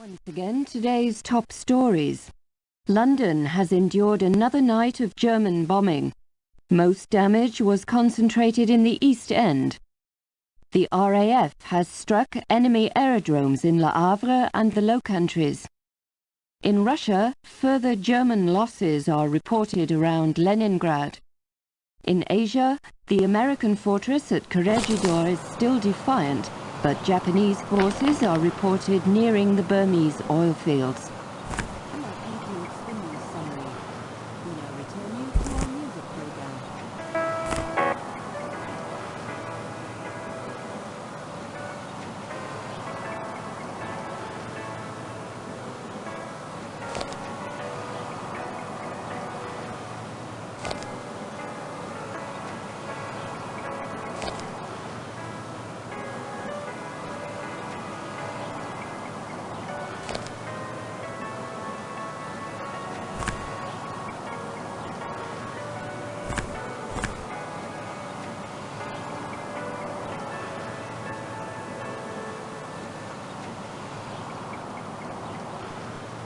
Once again, today's top stories. London has endured another night of German bombing. Most damage was concentrated in the East End. The RAF has struck enemy aerodromes in Le Havre and the Low Countries. In Russia, further German losses are reported around Leningrad. In Asia, the American fortress at Corregidor is still defiant, but Japanese forces are reported nearing the Burmese oil fields. And that concludes the news summary. We now return you to our music program.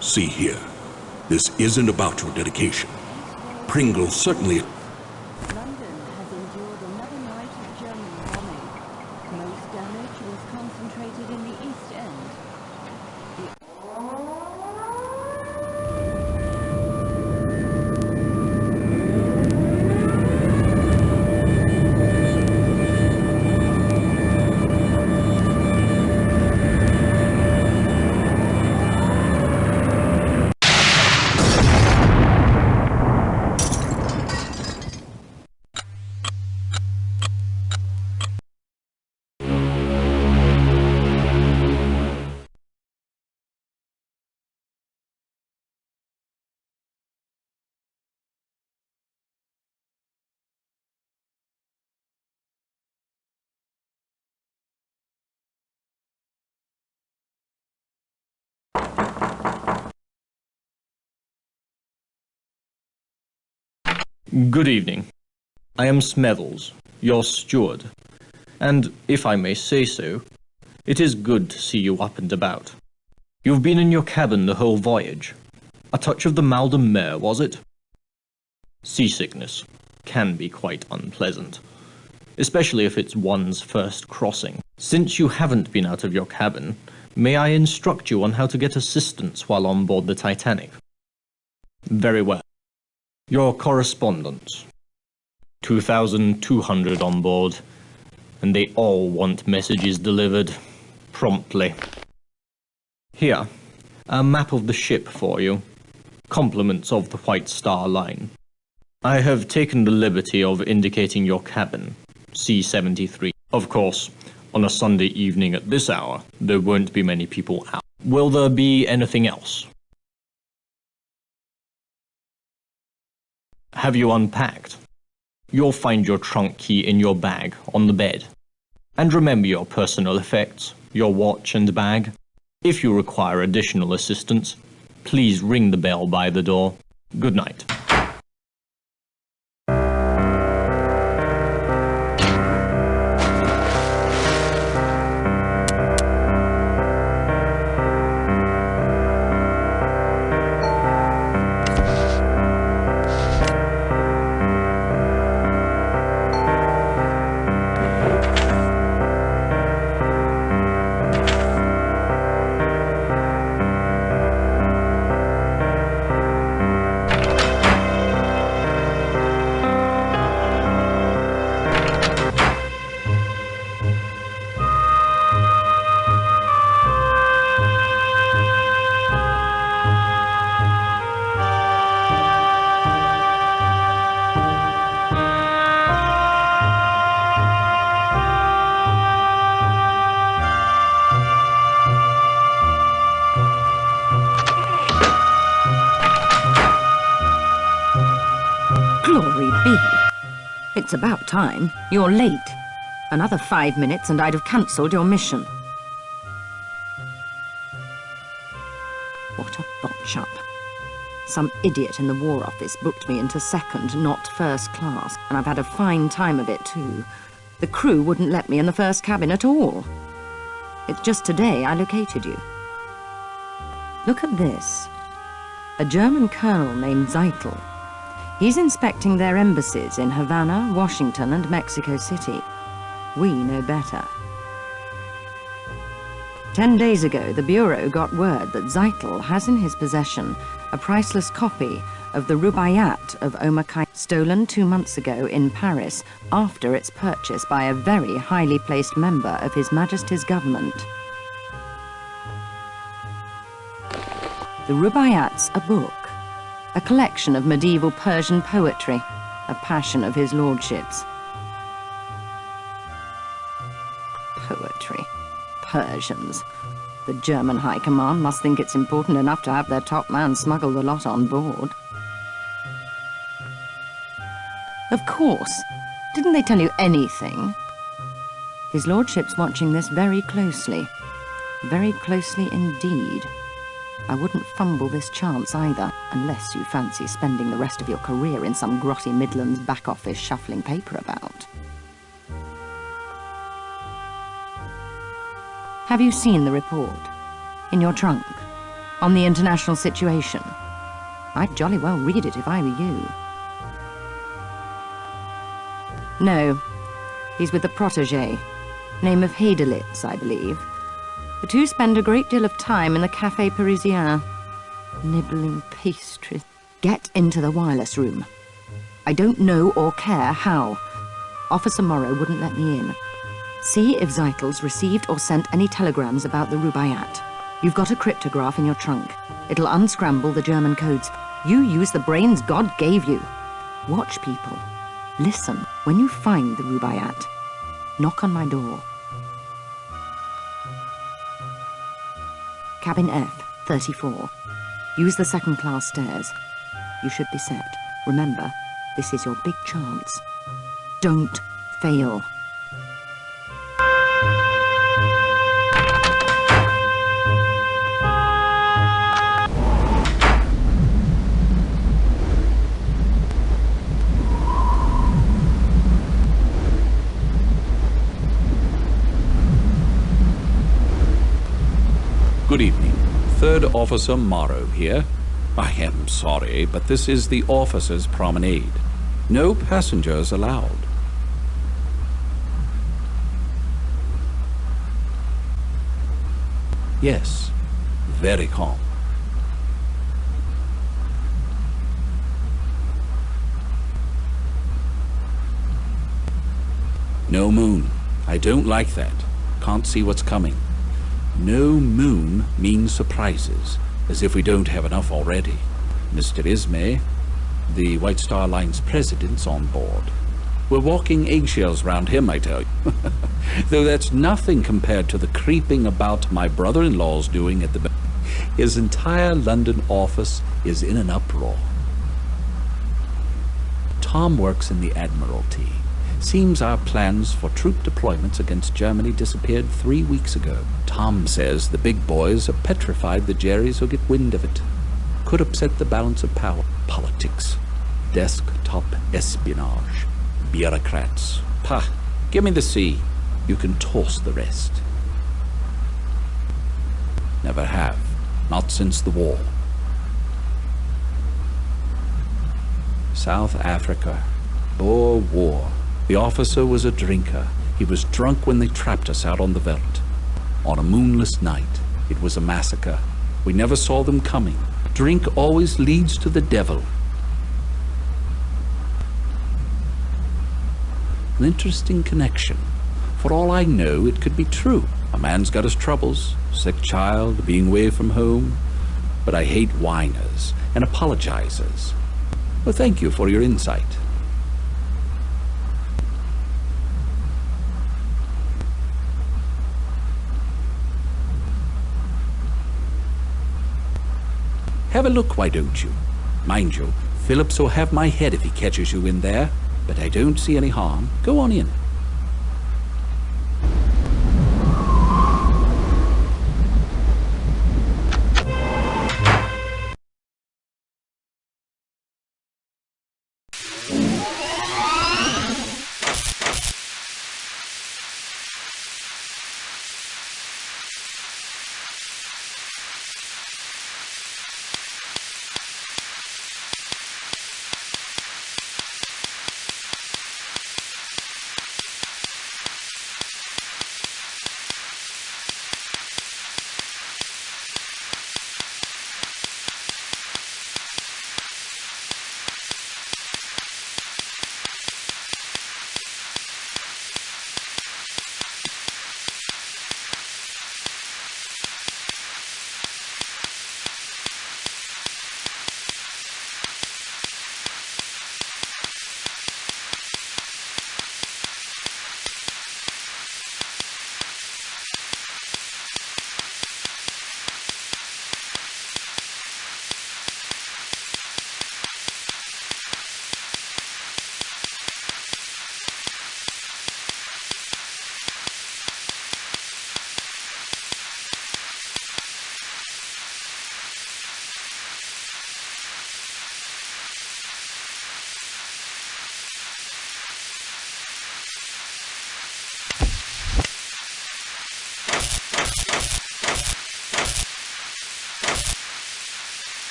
See here, this isn't about your dedication. Pringle certainly... London has endured another night of German bombing. Most damage was concentrated in the East End. Good evening. I am Smethels, your steward, and, if I may say so, it is good to see you up and about. You've been in your cabin the whole voyage. A touch of the mal de mer, was it? Seasickness can be quite unpleasant, especially if it's one's first crossing. Since you haven't been out of your cabin, may I instruct you on how to get assistance while on board the Titanic? Very well. Your correspondence. 2,200 on board, and they all want messages delivered promptly. Here, a map of the ship for you. Compliments of the White Star Line. I have taken the liberty of indicating your cabin, C-73. Of course, on a Sunday evening at this hour, there won't be many people out. Will there be anything else? Have you unpacked? You'll find your trunk key in your bag on the bed. And remember your personal effects, your watch and bag. If you require additional assistance, please ring the bell by the door. Good night. Glory be. It's about time. You're late. Another 5 minutes and I'd have cancelled your mission. What a botch-up. Some idiot in the War Office booked me into second, not first class, and I've had a fine time of it too. The crew wouldn't let me in the first cabin at all. It's just today I located you. Look at this. A German colonel named Zeitel. He's inspecting their embassies in Havana, Washington, and Mexico City. We know better. 10 days ago, the Bureau got word that Zeitel has in his possession a priceless copy of the Rubaiyat of Omar Khayyam, stolen 2 months ago in Paris after its purchase by a very highly placed member of His Majesty's government. The Rubaiyat's a book, a collection of medieval Persian poetry, a passion of his lordship's. Poetry. Persians. The German High Command must think it's important enough to have their top man smuggle the lot on board. Of course. Didn't they tell you anything? His lordship's watching this very closely. Very closely indeed. I wouldn't fumble this chance either, unless you fancy spending the rest of your career in some grotty Midlands back office shuffling paper about. Have you seen the report? In your trunk? On the international situation? I'd jolly well read it if I were you. No. He's with the protégé. Name of Heidelitz, I believe. The two spend a great deal of time in the Café Parisien. Nibbling pastries. Get into the wireless room. I don't know or care how. Officer Morrow wouldn't let me in. See if Zeitel's received or sent any telegrams about the Rubaiyat. You've got a cryptograph in your trunk. It'll unscramble the German codes. You use the brains God gave you. Watch people. Listen when you find the Rubaiyat. Knock on my door. Cabin F, 34. Use the second-class stairs. You should be set. Remember, this is your big chance. Don't fail. Good evening. Third Officer Morrow here. I am sorry, but this is the officers' promenade. No passengers allowed. Yes, very calm. No moon. I don't like that. Can't see what's coming. No moon means surprises, as if we don't have enough already. Mr. Ismay, the White Star Line's president's on board. We're walking eggshells round him, I tell you. Though that's nothing compared to the creeping about my brother-in-law's doing at the... His entire London office is in an uproar. Tom works in the Admiralty. Seems our plans for troop deployments against Germany disappeared 3 weeks ago. Tom says the big boys are petrified the Jerrys will get wind of it. Could upset the balance of power. Politics. Desktop espionage. Bureaucrats. Pah, give me the sea. You can toss the rest. Never have. Not since the war. South Africa. Boer War. The officer was a drinker. He was drunk when they trapped us out on the veldt. On a moonless night, it was a massacre. We never saw them coming. Drink always leads to the devil. An interesting connection. For all I know, it could be true. A man's got his troubles, sick child, being away from home. But I hate whiners and apologizers. Well, thank you for your insight. Have a look, why don't you? Mind you, Phillips will have my head if he catches you in there, but I don't see any harm. Go on in.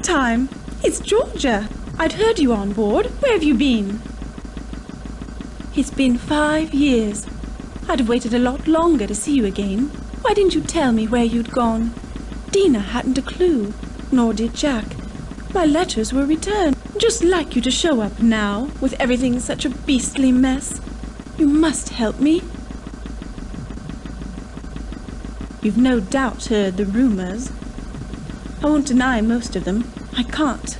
time. It's Georgia. I'd heard you on board. Where have you been? It's been 5 years. I'd have waited a lot longer to see you again. Why didn't you tell me where you'd gone? Dina hadn't a clue, nor did Jack. My letters were returned. Just like you to show up now, with everything such a beastly mess. You must help me. You've no doubt heard the rumors. I won't deny most of them. I can't.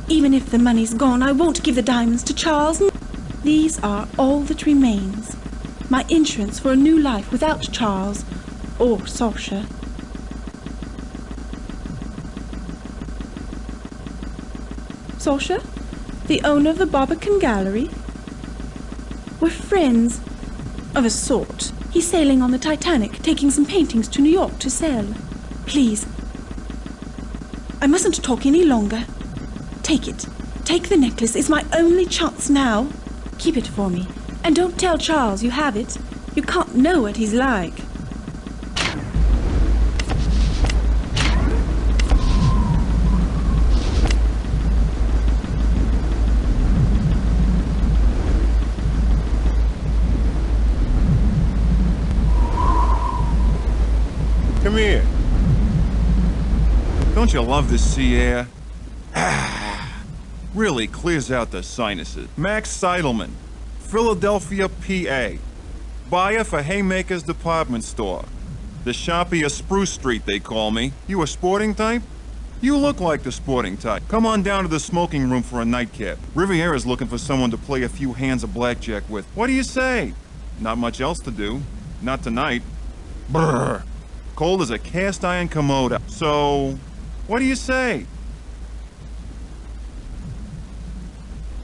Even if the money's gone, I won't give the diamonds to Charles. These are all that remains. My insurance for a new life without Charles or Saoirse. Saoirse, the owner of the Barbican Gallery. We're friends, of a sort. He's sailing on the Titanic, taking some paintings to New York to sell. Please. I mustn't talk any longer. Take it. Take the necklace. It's my only chance now. Keep it for me. And don't tell Charles you have it. You can't know what he's like. Come here. Don't you love the sea air? Really clears out the sinuses. Max Seidelman, Philadelphia, PA. Buyer for Haymaker's department store. The Sharpie of Spruce Street, they call me. You a sporting type? You look like the sporting type. Come on down to the smoking room for a nightcap. Riviera's looking for someone to play a few hands of blackjack with. What do you say? Not much else to do. Not tonight. Brr. Cold as a cast iron commode. So, what do you say?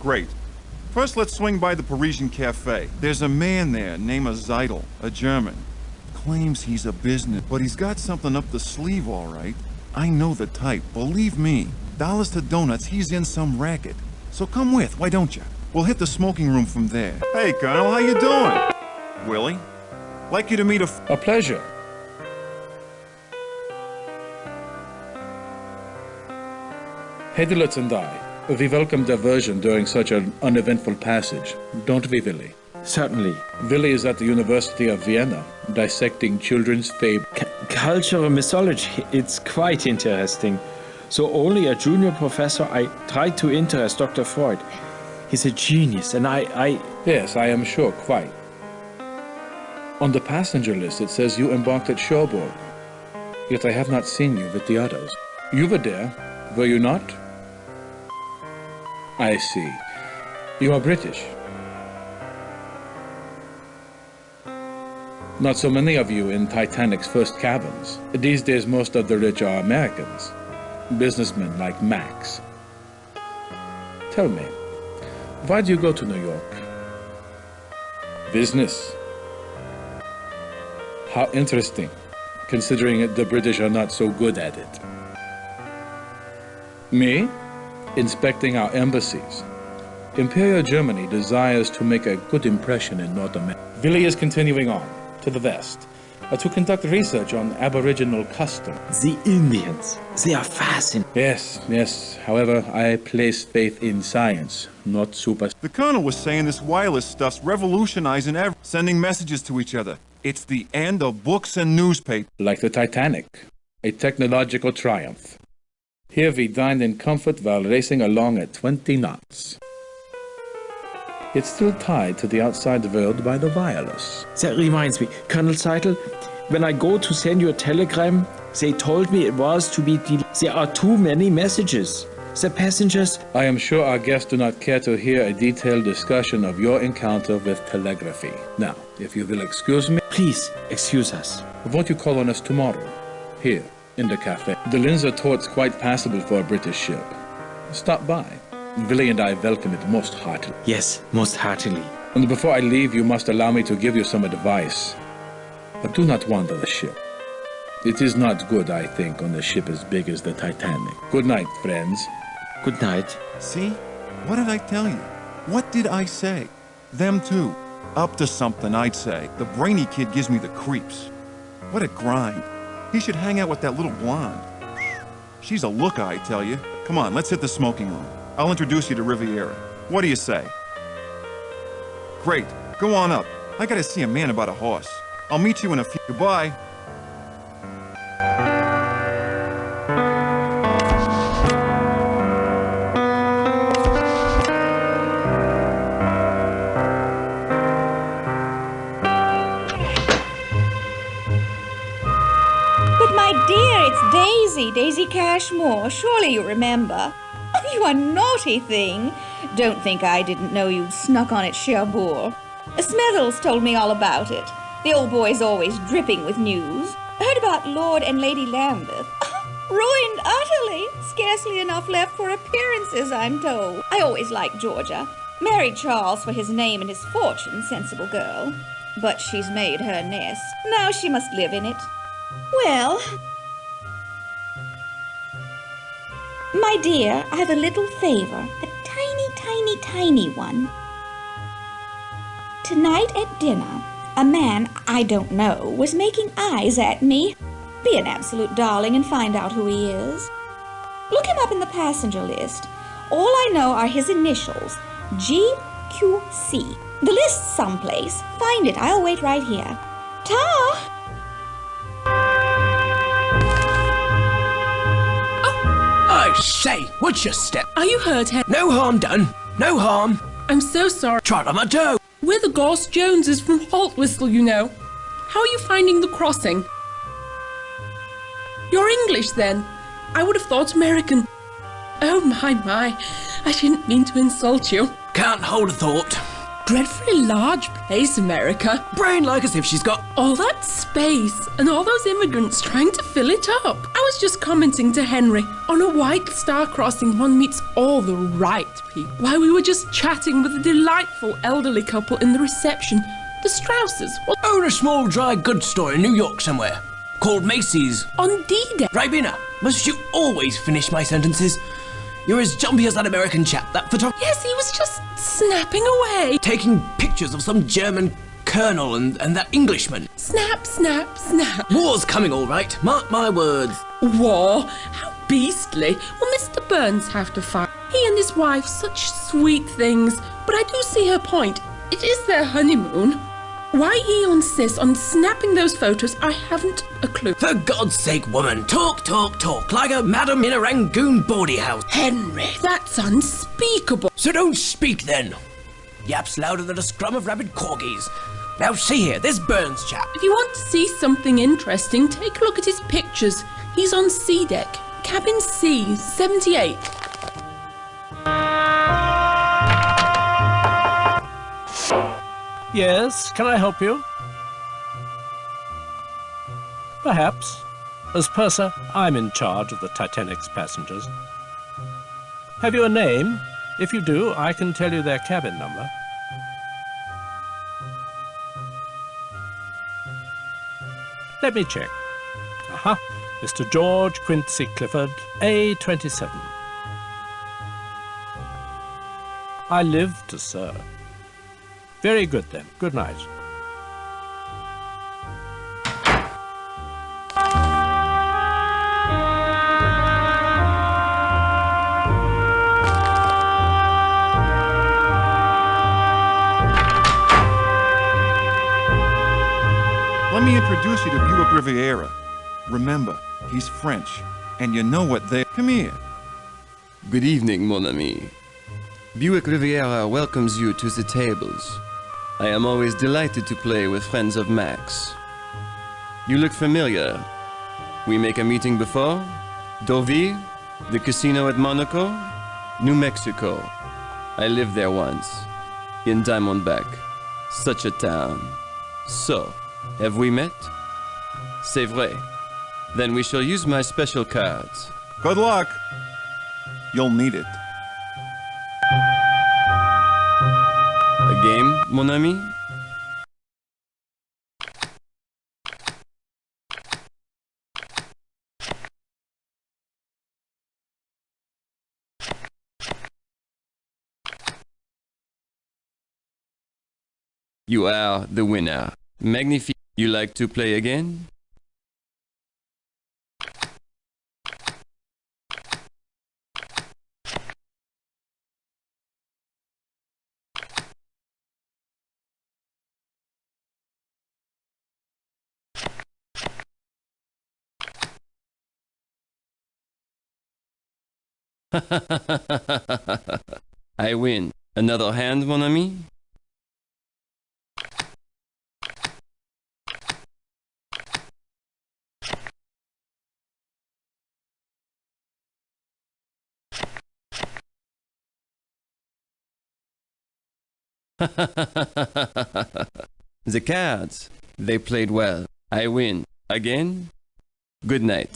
Great. First, let's swing by the Parisian Cafe. There's a man there named Zeidel, a German. Claims he's a business, but he's got something up the sleeve, all right. I know the type, believe me. Dollars to donuts, he's in some racket. So come with, why don't you? We'll hit the smoking room from there. Hey, Colonel, how you doing? Willie? Like you to meet A pleasure. Heidelitz and I, we welcome diversion during such an uneventful passage, don't we, Willie? Certainly. Willie is at the University of Vienna, dissecting children's fable. Cultural mythology, it's quite interesting. So only a junior professor, I tried to interest Dr. Freud. He's a genius, and I... Yes, I am sure, quite. On the passenger list, it says you embarked at Cherbourg. Yet I have not seen you with the others. You were there, were you not? I see. You are British. Not so many of you in Titanic's first cabins. These days, most of the rich are Americans. Businessmen like Max. Tell me, why do you go to New York? Business. How interesting, considering the British are not so good at it. Me? Inspecting our embassies. Imperial Germany desires to make a good impression in North America. Willie is continuing on, to the west, to conduct research on Aboriginal custom. The Indians, they are fascinating. Yes. However, I place faith in science, not super... The Colonel was saying this wireless stuff's revolutionizing sending messages to each other. It's the end of books and newspapers. Like the Titanic, a technological triumph. Here we dined in comfort while racing along at 20 knots. It's still tied to the outside world by the wireless. That reminds me, Colonel Seidel, when I go to send you a telegram, they told me it was to be there are too many messages. The passengers... I am sure our guests do not care to hear a detailed discussion of your encounter with telegraphy. Now, if you will excuse me... Please, excuse us. Won't you call on us tomorrow? Here, in the cafe. The Linzer Tort's quite passable for a British ship. Stop by. Willie and I welcome it most heartily. Yes, most heartily. And before I leave, you must allow me to give you some advice. But do not wander the ship. It is not good, I think, on a ship as big as the Titanic. Good night, friends. Good night. See? What did I tell you? What did I say? Them too. Up to something, I'd say. The brainy kid gives me the creeps. What a grind. He should hang out with that little blonde. She's a looker, I tell you. Come on, let's hit the smoking room. I'll introduce you to Riviera. What do you say? Great. Go on up. I gotta see a man about a horse. I'll meet you in a few. Goodbye. But my dear, it's Daisy Cashmore. Surely you remember. Oh, you are naughty thing. Don't think I didn't know you'd snuck on at Cherbourg. Smethels told me all about it. The old boy's always dripping with news. Heard about Lord and Lady Lambeth. Ruined utterly. Scarcely enough left for appearances, I'm told. I always liked Georgia. Married Charles for his name and his fortune, sensible girl. But she's made her nest. Now she must live in it. Well, my dear, I have a little favor. A tiny one. Tonight at dinner, a man I don't know was making eyes at me. Be an absolute darling and find out who he is. Look him up in the passenger list. All I know are his initials, GQC. The list's someplace. Find it. I'll wait right here. Ta! I say, what's your step? Are you hurt, Hen? No harm done. No harm. I'm so sorry. Trot on my toe. We're the Goss Joneses from Haltwhistle, you know. How are you finding the crossing? You're English, then? I would have thought American. Oh, my. I didn't mean to insult you. Can't hold a thought. Dreadfully large place, America. Brain like as if she's got... All that space and all those immigrants trying to fill it up. I was just commenting to Henry. On a White Star crossing, one meets all the right people. While we were just chatting with a delightful elderly couple in the reception. The Strausses. Own a small dry goods store in New York somewhere. Called Macy's. On D-Day. Ribena, must you always finish my sentences? You're as jumpy as that American chap, that photographer. Yes, he was just snapping away. Taking pictures of some German colonel and that Englishman. Snap. War's coming all right, mark my words. War? How beastly. Will Mr. Burns have to fight? He and his wife, such sweet things. But I do see her point. It is their honeymoon. Why he insists on snapping those photos, I haven't a clue. For God's sake, woman, talk, like a madam in a Rangoon bawdy house. Henry, that's unspeakable. So don't speak then. Yaps louder than a scrum of rabid corgis. Now see here, this Burns chap. If you want to see something interesting, take a look at his pictures. He's on C deck, cabin C, 78. Yes, can I help you? Perhaps. As purser, I'm in charge of the Titanic's passengers. Have you a name? If you do, I can tell you their cabin number. Let me check. Aha, Mr. George Quincy Clifford, A27. I live to serve. Very good, then. Good night. Let me introduce you to Buick Riviera. Remember, he's French, and you know what they... Come here. Good evening, mon ami. Buick Riviera welcomes you to the tables. I am always delighted to play with friends of Max. You look familiar. We make a meeting before? Deauville? The casino at Monaco? New Mexico. I lived there once. In Diamondback. Such a town. So, have we met? C'est vrai. Then we shall use my special cards. Good luck. You'll need it. A game, mon ami? You are the winner. Magnifique. You like to play again? I win. Another hand, mon ami? The cards. They played well. I win. Again? Good night.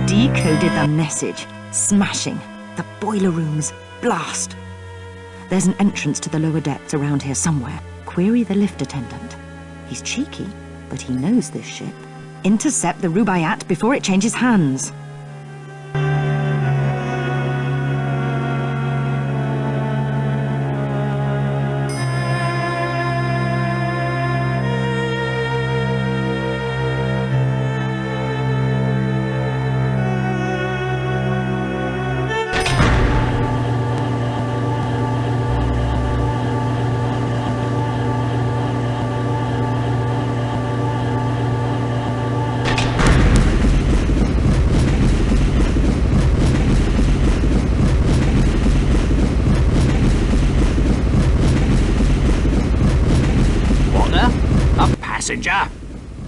Decoded the message. Smashing. The boiler rooms. Blast. There's an entrance to the lower decks around here somewhere. Query the lift attendant. He's cheeky, but he knows this ship. Intercept the Rubaiyat before it changes hands.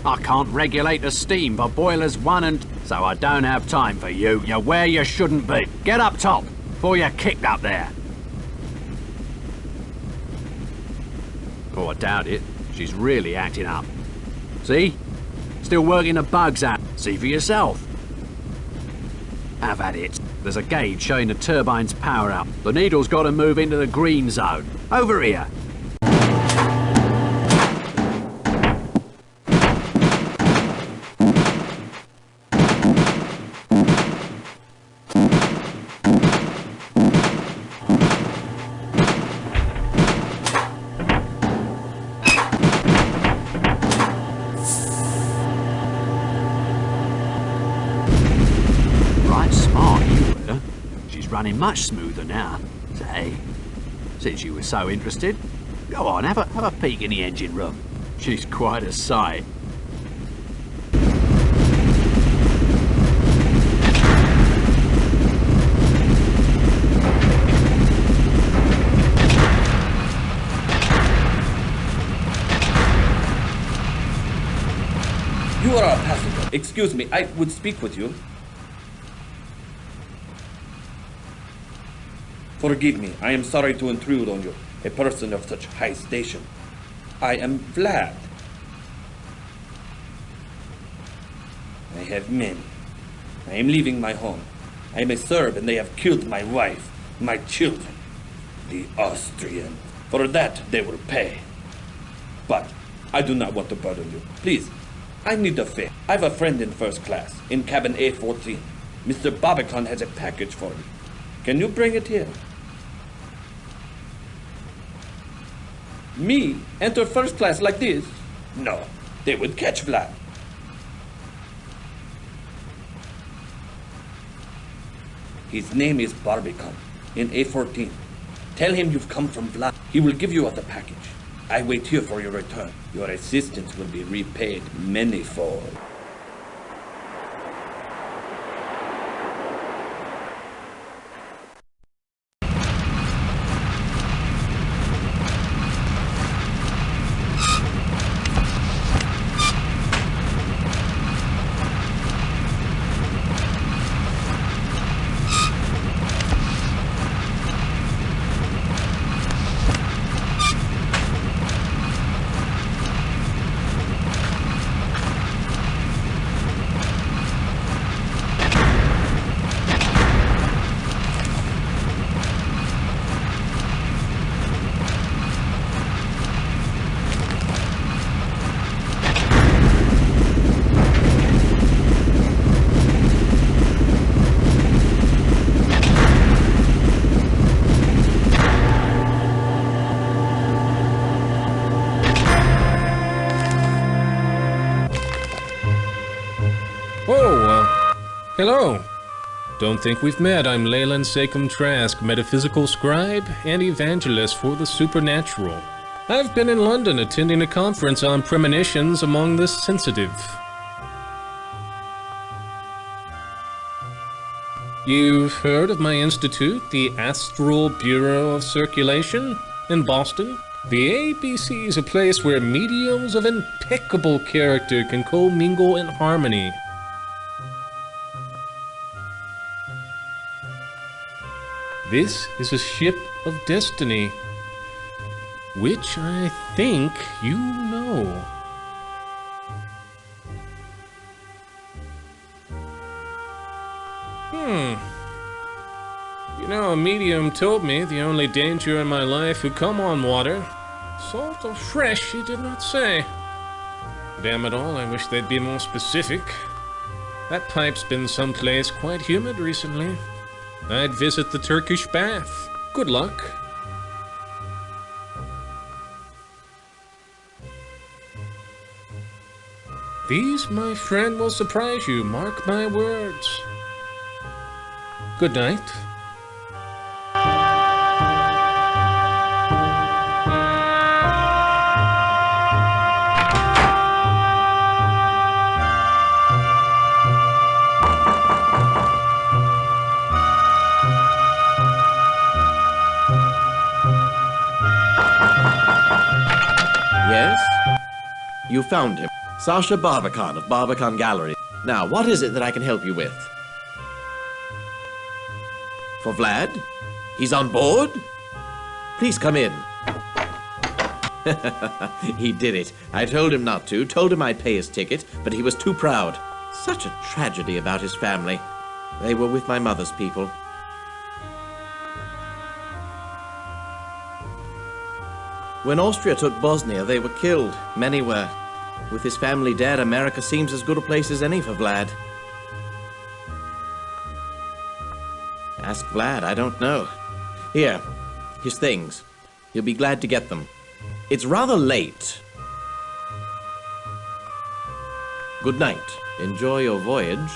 I can't regulate the steam for boilers 1 and... So I don't have time for you. You're where you shouldn't be. Get up top before you're kicked up there. Oh, I doubt it. She's really acting up. See? Still working the bugs out. See for yourself. Have at it. There's a gauge showing the turbine's power up. The needle's got to move into the green zone. Over here. Running much smoother now. Say, since you were so interested, go on, have a peek in the engine room. She's quite a sight. You are a passenger. Excuse me, I would speak with you. Forgive me, I am sorry to intrude on you, a person of such high station. I am Vlad. I have men. I am leaving my home. I am a Serb and they have killed my wife, my children. The Austrian. For that they will pay. But I do not want to burden you. Please, I need a fare. I have a friend in first class, in cabin A14. Mr. Barbican has a package for me. Can you bring it here? Me enter first class like this? No, they would catch Vlad. His name is Barbican, in A14. Tell him you've come from Vlad. He will give you the package. I wait here for your return. Your assistance will be repaid manyfold. Hello. Don't think we've met. I'm Leyland Sekum Trask, metaphysical scribe and evangelist for the supernatural. I've been in London attending a conference on premonitions among the sensitive. You've heard of my institute, the Astral Bureau of Circulation, in Boston? The ABC is a place where mediums of impeccable character can commingle in harmony. This is a ship of destiny, which I think you know. You know, a medium told me the only danger in my life would come on water. Salt or fresh, he did not say. Damn it all, I wish they'd be more specific. That pipe's been someplace quite humid recently. I'd visit the Turkish bath. Good luck. These, my friend, will surprise you, mark my words. Good night. Yes? You found him. Sasha Barbican of Barbican Gallery. Now, what is it that I can help you with? For Vlad? He's on board? Please come in. He did it. I told him not to, told him I'd pay his ticket, but he was too proud. Such a tragedy about his family. They were with my mother's people. When Austria took Bosnia, they were killed. Many were. With his family dead, America seems as good a place as any for Vlad. Ask Vlad, I don't know. Here, his things. He'll be glad to get them. It's rather late. Good night. Enjoy your voyage.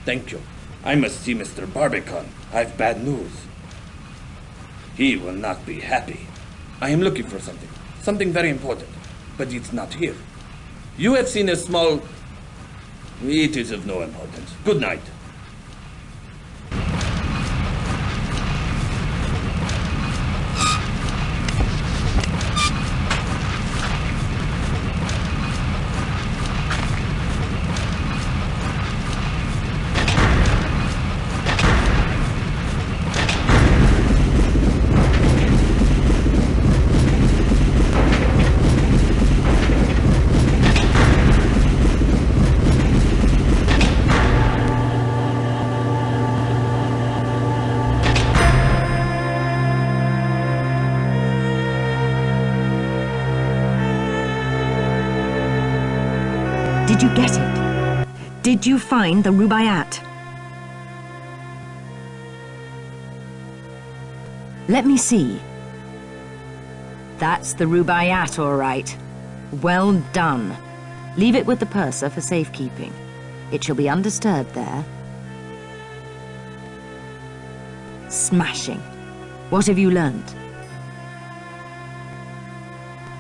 Thank you. I must see Mr. Barbican. I've bad news. He will not be happy. I am looking for something. Something very important. But it's not here. You have seen a small... It is of no importance. Good night. Did you get it? Did you find the Rubaiyat? Let me see. That's the Rubaiyat, all right. Well done. Leave it with the purser for safekeeping. It shall be undisturbed there. Smashing. What have you learned?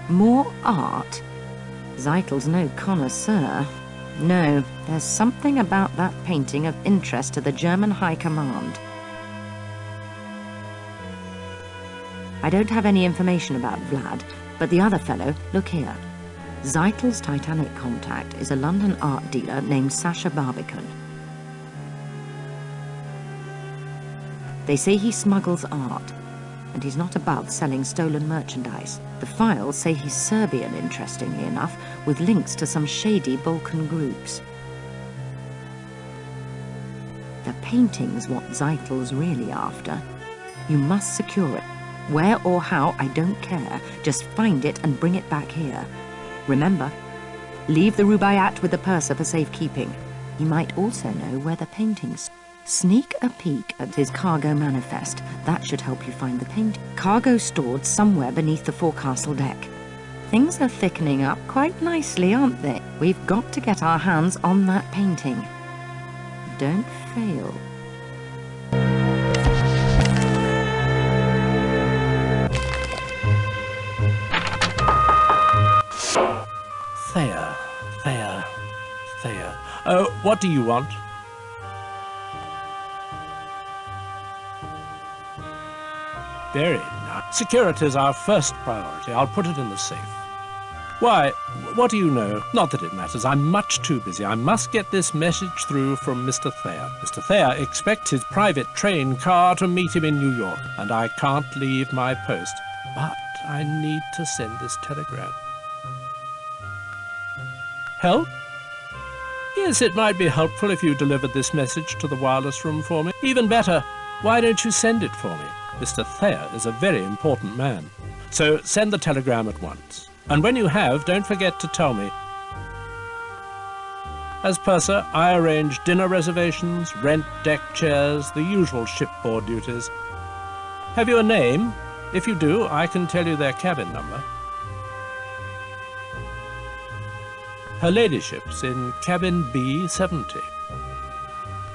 More art? Zeitel's no connoisseur. No, there's something about that painting of interest to the German High Command. I don't have any information about Vlad, but the other fellow, look here. Zeitel's Titanic contact is a London art dealer named Sasha Barbican. They say he smuggles art, and he's not above selling stolen merchandise. The files say he's Serbian, interestingly enough, with links to some shady Balkan groups. The painting's what Zeitel's really after. You must secure it. Where or how, I don't care. Just find it and bring it back here. Remember, leave the Rubaiyat with the purser for safekeeping. He might also know where the painting's. Sneak a peek at his cargo manifest. That should help you find the painting. Cargo stored somewhere beneath the forecastle deck. Things are thickening up quite nicely, aren't they? We've got to get our hands on that painting. Don't fail. Thea. Oh, what do you want? Very nice. Security is our first priority. I'll put it in the safe. Why, what do you know? Not that it matters. I'm much too busy. I must get this message through from Mr. Thayer. Mr. Thayer expects his private train car to meet him in New York, and I can't leave my post. But I need to send this telegram. Help? Yes, it might be helpful if you delivered this message to the wireless room for me. Even better, why don't you send it for me? Mr. Thayer is a very important man. So send the telegram at once. And when you have, don't forget to tell me. As purser, I arrange dinner reservations, rent deck chairs, the usual shipboard duties. Have you a name? If you do, I can tell you their cabin number. Her ladyship's in cabin B70.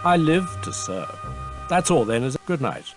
I live to serve. That's all then, is it? Good night.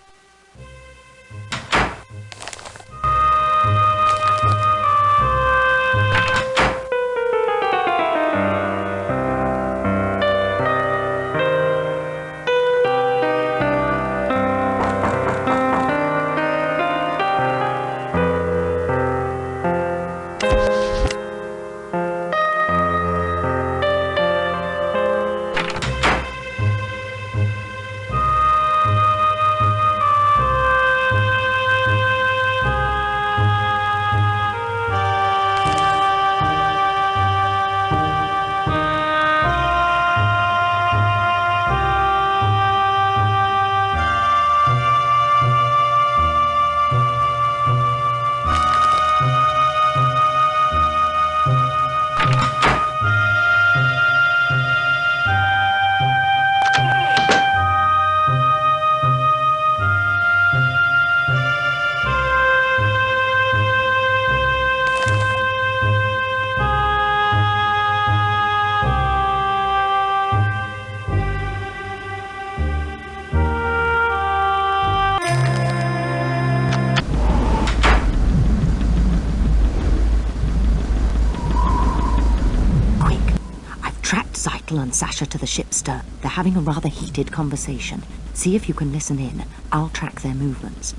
Gretel and Sasha to the ship's stern. They're having a rather heated conversation. See if you can listen in. I'll track their movements.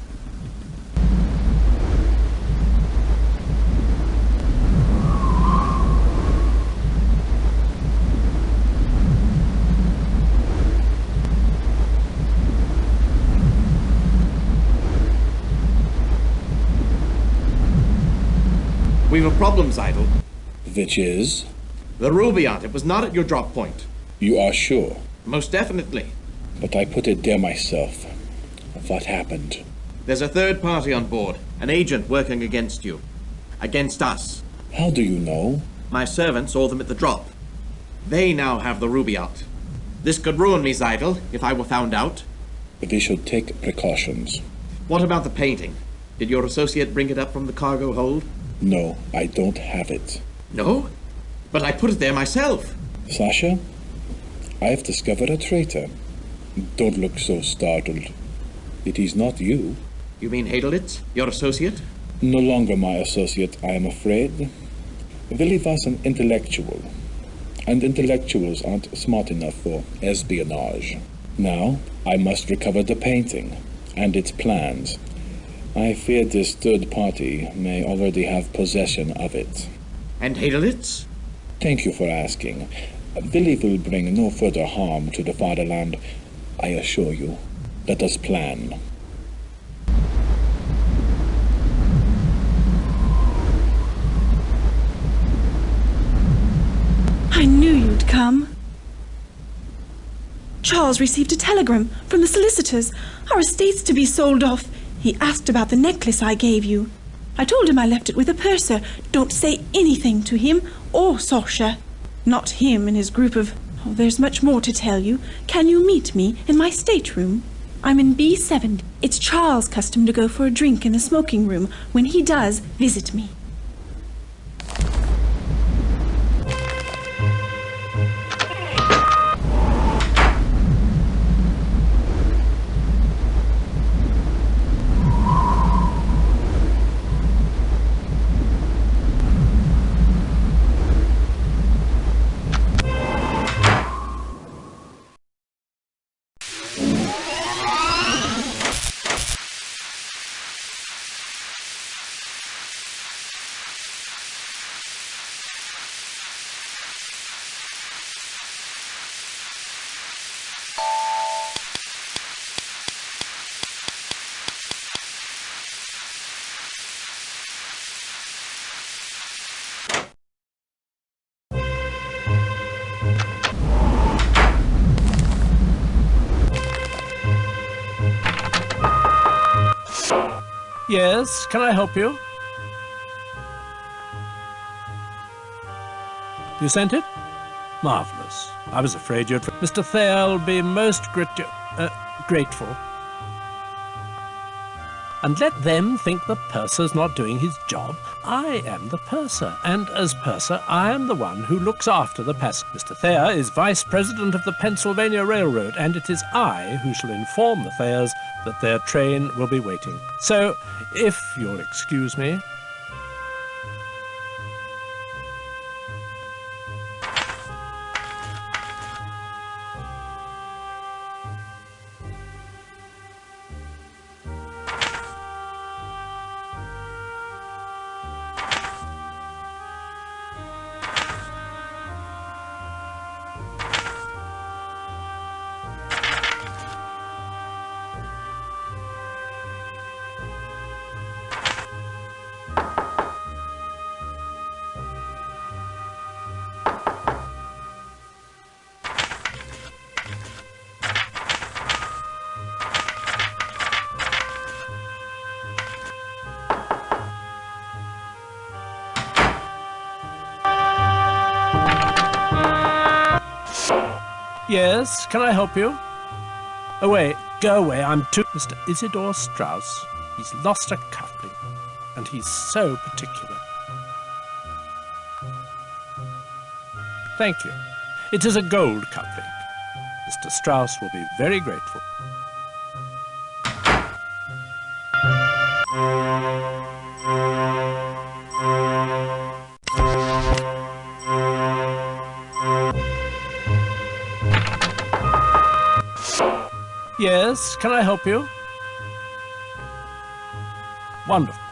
We've a problem, Zeidel. Which is? The Rubaiyat. It was not at your drop point. You are sure? Most definitely. But I put it there myself. What happened? There's a third party on board. An agent working against you. Against us. How do you know? My servant saw them at the drop. They now have the Rubaiyat. This could ruin me, Zeidel, if I were found out. We should take precautions. What about the painting? Did your associate bring it up from the cargo hold? No, I don't have it. No? But I put it there myself. Sasha, I've discovered a traitor. Don't look so startled. It is not you. You mean Heidelitz, your associate? No longer my associate, I am afraid. Willie was an intellectual, and intellectuals aren't smart enough for espionage. Now, I must recover the painting and its plans. I fear this third party may already have possession of it. And Heidelitz? Thank you for asking. Willie will bring no further harm to the fatherland, I assure you. Let us plan. I knew you'd come. Charles received a telegram from the solicitors. Our estate's to be sold off. He asked about the necklace I gave you. I told him I left it with a purser. Don't say anything to him or Sasha. Not him and his group of... Oh, there's much more to tell you. Can you meet me in my stateroom? I'm in B7. It's Charles' custom to go for a drink in the smoking room. When he does, visit me. Yes, can I help you? You sent it? Marvelous. I was afraid you'd... Mr. Thayer'll be most grateful. And let them think the purser's not doing his job. I am the purser, and as purser, I am the one who looks after the passengers. Mr. Thayer is vice president of the Pennsylvania Railroad, and it is I who shall inform the Thayers that their train will be waiting. So, if you'll excuse me... Yes, can I help you? Oh, wait, go away, I'm too... Mr. Isidore Strauss. He's lost a cufflink, and he's so particular. Thank you. It is a gold cufflink. Mr. Strauss will be very grateful. Yes, can I help you? Wonderful.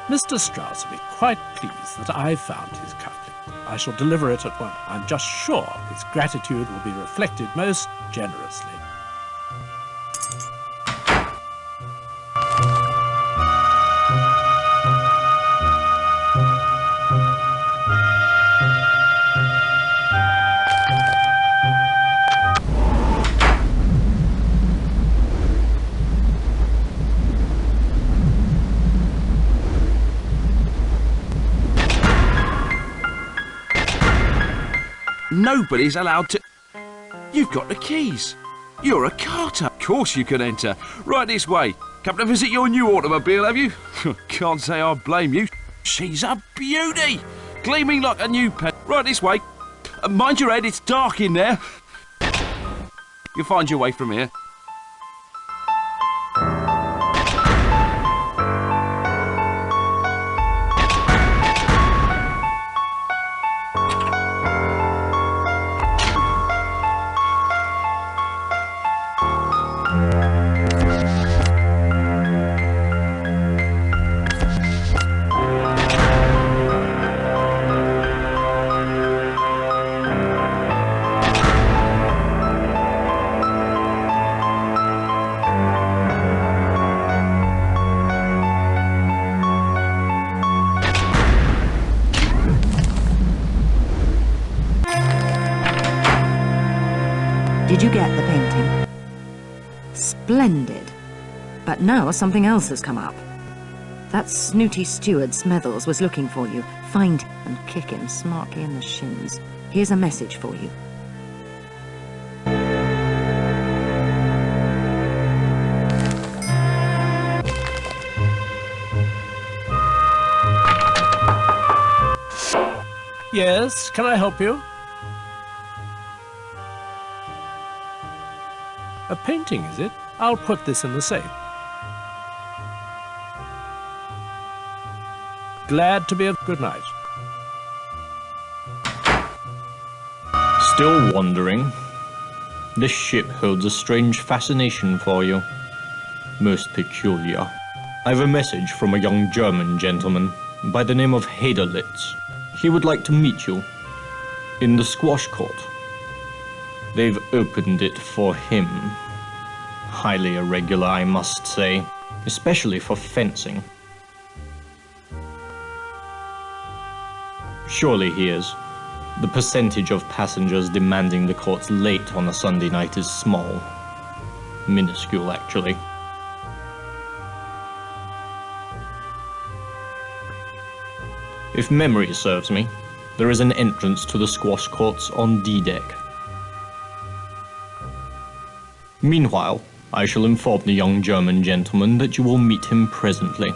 Mr. Strauss will be quite pleased that I found his cufflink. I shall deliver it at once. I'm just sure his gratitude will be reflected most generously. Nobody's allowed to... You've got the keys. You're a carter. Of course you can enter. Right this way. Come to visit your new automobile, have you? Can't say I blame you. She's a beauty. Gleaming like a new pen. Right this way. Mind your head, it's dark in there. You'll find your way from here. Did you get the painting? Splendid. But now something else has come up. That snooty steward Smethels was looking for you. Find him and kick him smartly in the shins. Here's a message for you. Yes, can I help you? A painting, is it? I'll put this in the safe. Glad to be of good night. Still wondering? This ship holds a strange fascination for you. Most peculiar. I've a message from a young German gentleman by the name of Heidelitz. He would like to meet you in the squash court. They've opened it for him. Highly irregular, I must say, especially for fencing. Surely he is. The percentage of passengers demanding the courts late on a Sunday night is small. Minuscule, actually. If memory serves me, there is an entrance to the squash courts on D-deck. Meanwhile, I shall inform the young German gentleman that you will meet him presently.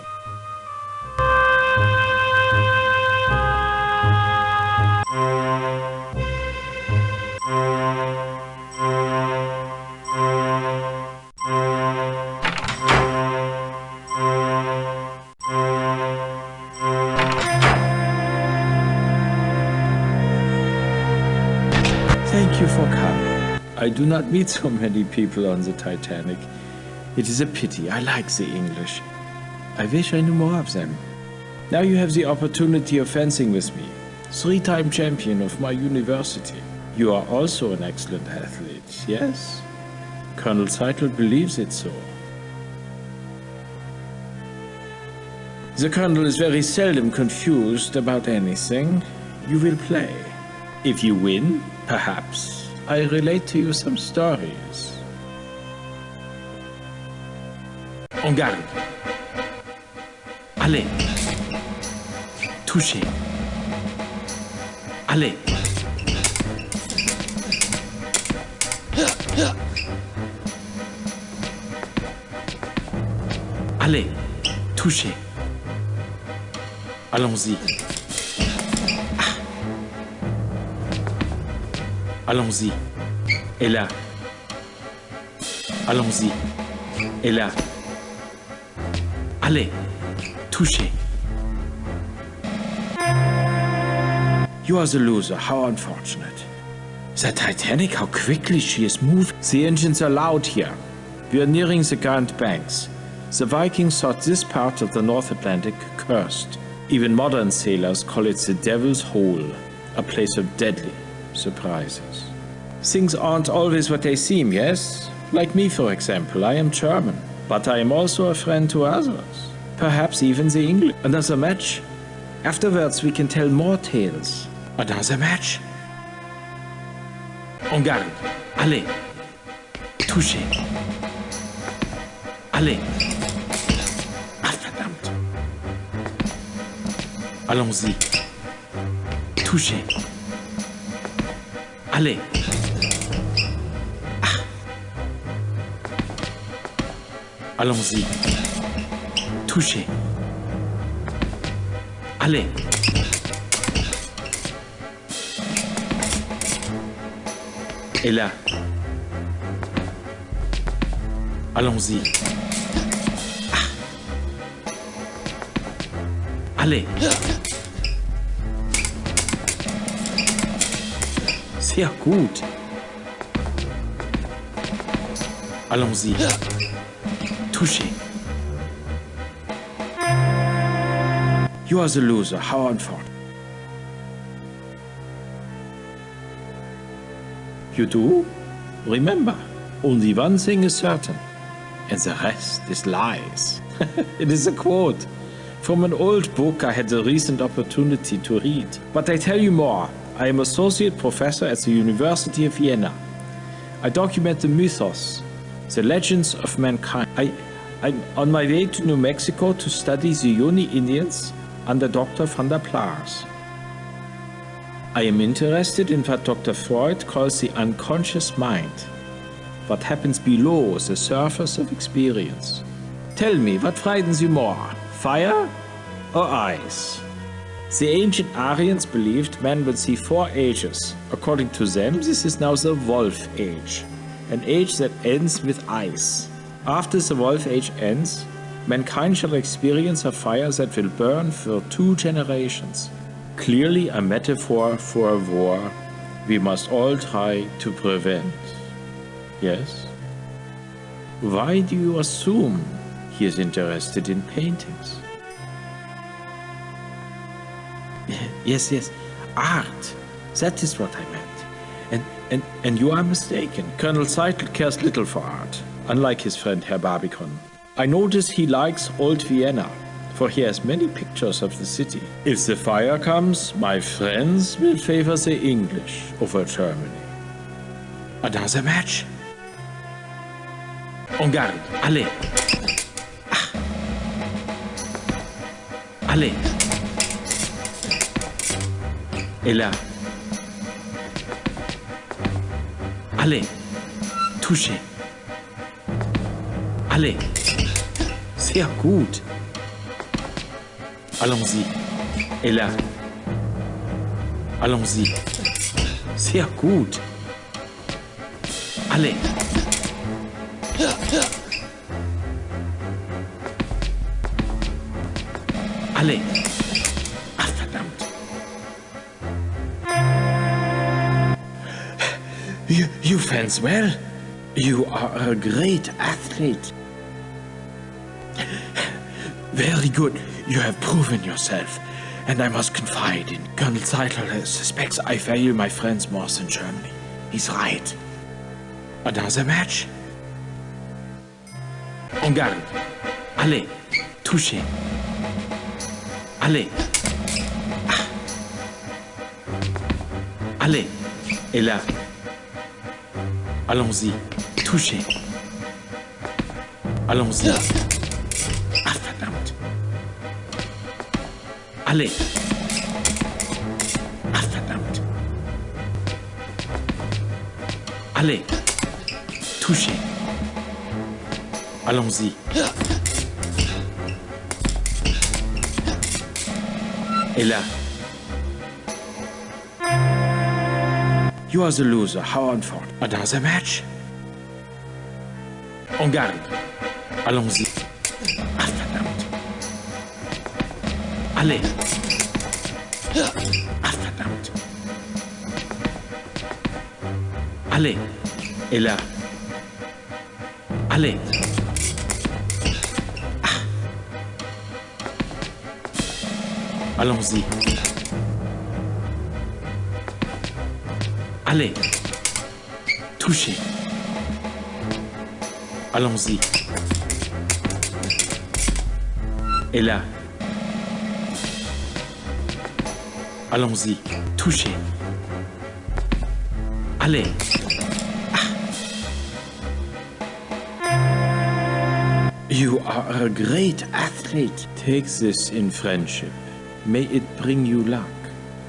Thank you for coming. I do not meet so many people on the Titanic. It is a pity. I like the English. I wish I knew more of them. Now you have the opportunity of fencing with me. 3-time champion of my university. You are also an excellent athlete, yes? Colonel Seidel believes it so. The Colonel is very seldom confused about anything. You will play. If you win, perhaps I relate to you some stories. En garde. Allez. Touchez. Allez. Allez. Touchez. Allons-y. Ah. Allons-y. Et là. Allons-y. Et là. Allez. Touchez. You are the loser. How unfortunate. The Titanic, how quickly she is moving. The engines are loud here. We are nearing the Grand Banks. The Vikings thought this part of the North Atlantic cursed. Even modern sailors call it the Devil's Hole, a place of deadly surprises. Things aren't always what they seem, yes? Like me, for example. I am German, but I am also a friend to others. Perhaps even the English. Another match? Afterwards we can tell more tales. Another match? En garde. Allez. Touchez. Allez. Ah, verdammt. Allons-y. Touchez. Allez. Ah. Allons-y. Touchez. Allez. Et là. Allons-y. Ah. Allez. Sehr gut. Allons-y. Touchez. You are the loser. How unfortunate. You do? Remember, only one thing is certain, and the rest is lies. It is a quote from an old book I had the recent opportunity to read. But I tell you more. I am associate professor at the University of Vienna. I document the mythos, the legends of mankind. I'm on my way to New Mexico to study the Yoni Indians under Dr. van der Plaars. I am interested in what Dr. Freud calls the unconscious mind, what happens below the surface of experience. Tell me, what frightens you more, fire or ice? The ancient Aryans believed man would see 4 ages. According to them, this is now the Wolf Age, an age that ends with ice. After the Wolf Age ends, mankind shall experience a fire that will burn for 2 generations. Clearly a metaphor for a war we must all try to prevent. Yes? Why do you assume he is interested in paintings? Yes, art. That is what I meant. And you are mistaken. Colonel Seidel cares little for art, unlike his friend Herr Barbicon. I notice he likes old Vienna, for he has many pictures of the city. If the fire comes, my friends will favor the English over Germany. Another match? En garde, allez. Ah. Allez. Et là. Allez. Touchez. Allez. Sehr gut. Allons-y. Et là. Allons-y. Sehr gut. Allez. Allez. Ah, verdammt. You fence well. You are a great athlete. Very good. You have proven yourself. And I must confide in Colonel Seidel suspects I value my friends more than Germany. He's right. Another match? En garde. Allez. Touchez. Allez. Ah. Allez. Et là. Allons-y. Touchez. Allons-y. Ah, verdammt. Allez. Ah, verdammt. Allez. Touchez. Allons-y. Et là. You are the loser. How unfortunate. Another match? En garde. Allons-y. Ah, verdammt. Allez. Ah, verdammt. Allez. Et là. Allez. Allons-y. Allez. Touchez. Allons-y. Et là. Allons-y. Touchez. Allez. You are a great athlete. Take this in friendship. May it bring you luck.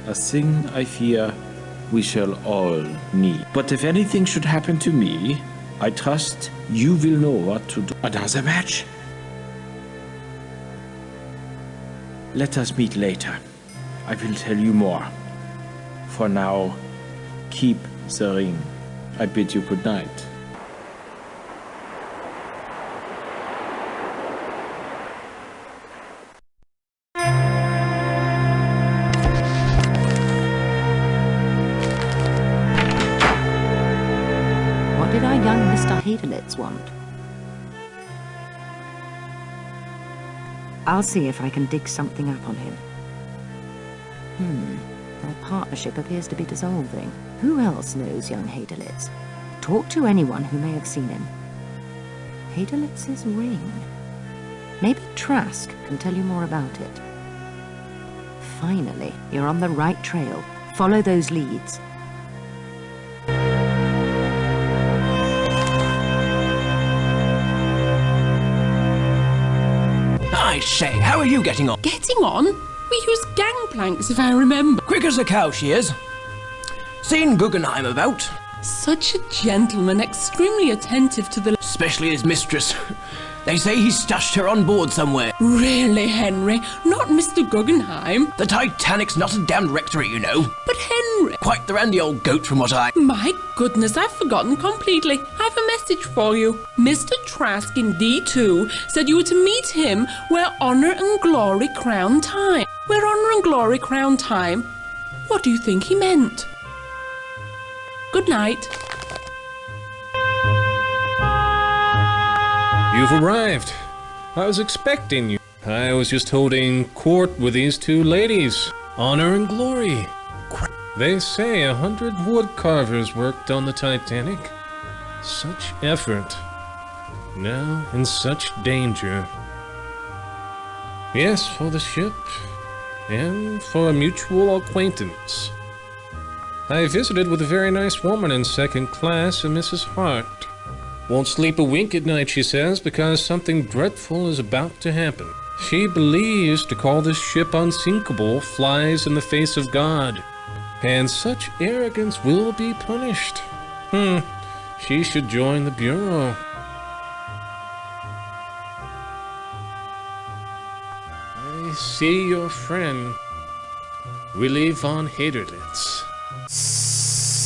A thing I fear we shall all need. But if anything should happen to me, I trust you will know what to do. Another match? Let us meet later. I will tell you more. For now, keep the ring. I bid you good night. What did our young Mr. Hadelitz want? I'll see if I can dig something up on him. Their partnership appears to be dissolving. Who else knows young Hadelitz? Talk to anyone who may have seen him. Hadelitz's ring. Maybe Trask can tell you more about it. Finally, you're on the right trail. Follow those leads. I say, how are you getting on? Getting on? We use gangplanks, if I remember. Quick as a cow, she is. Seen Guggenheim about? Such a gentleman, extremely attentive to the... Especially his mistress. They say he stashed her on board somewhere. Really, Henry? Not Mr. Guggenheim? The Titanic's not a damned rectory, you know. But Henry... Quite the randy old goat from what I... My goodness, I've forgotten completely. I have a message for you. Mr. Trask in D2 said you were to meet him where honor and glory crown time. Where honor and glory crown time? What do you think he meant? Good night. You've arrived. I was expecting you. I was just holding court with these two ladies. Honor and glory. They say 100 wood carvers worked on the Titanic. Such effort. Now in such danger. Yes, for the ship. And for a mutual acquaintance. I visited with a very nice woman in second class, a Mrs. Hart. Won't sleep a wink at night, she says, because something dreadful is about to happen. She believes to call this ship unsinkable flies in the face of God, and such arrogance will be punished. She should join the Bureau. I see your friend, Willy von Haderlitz.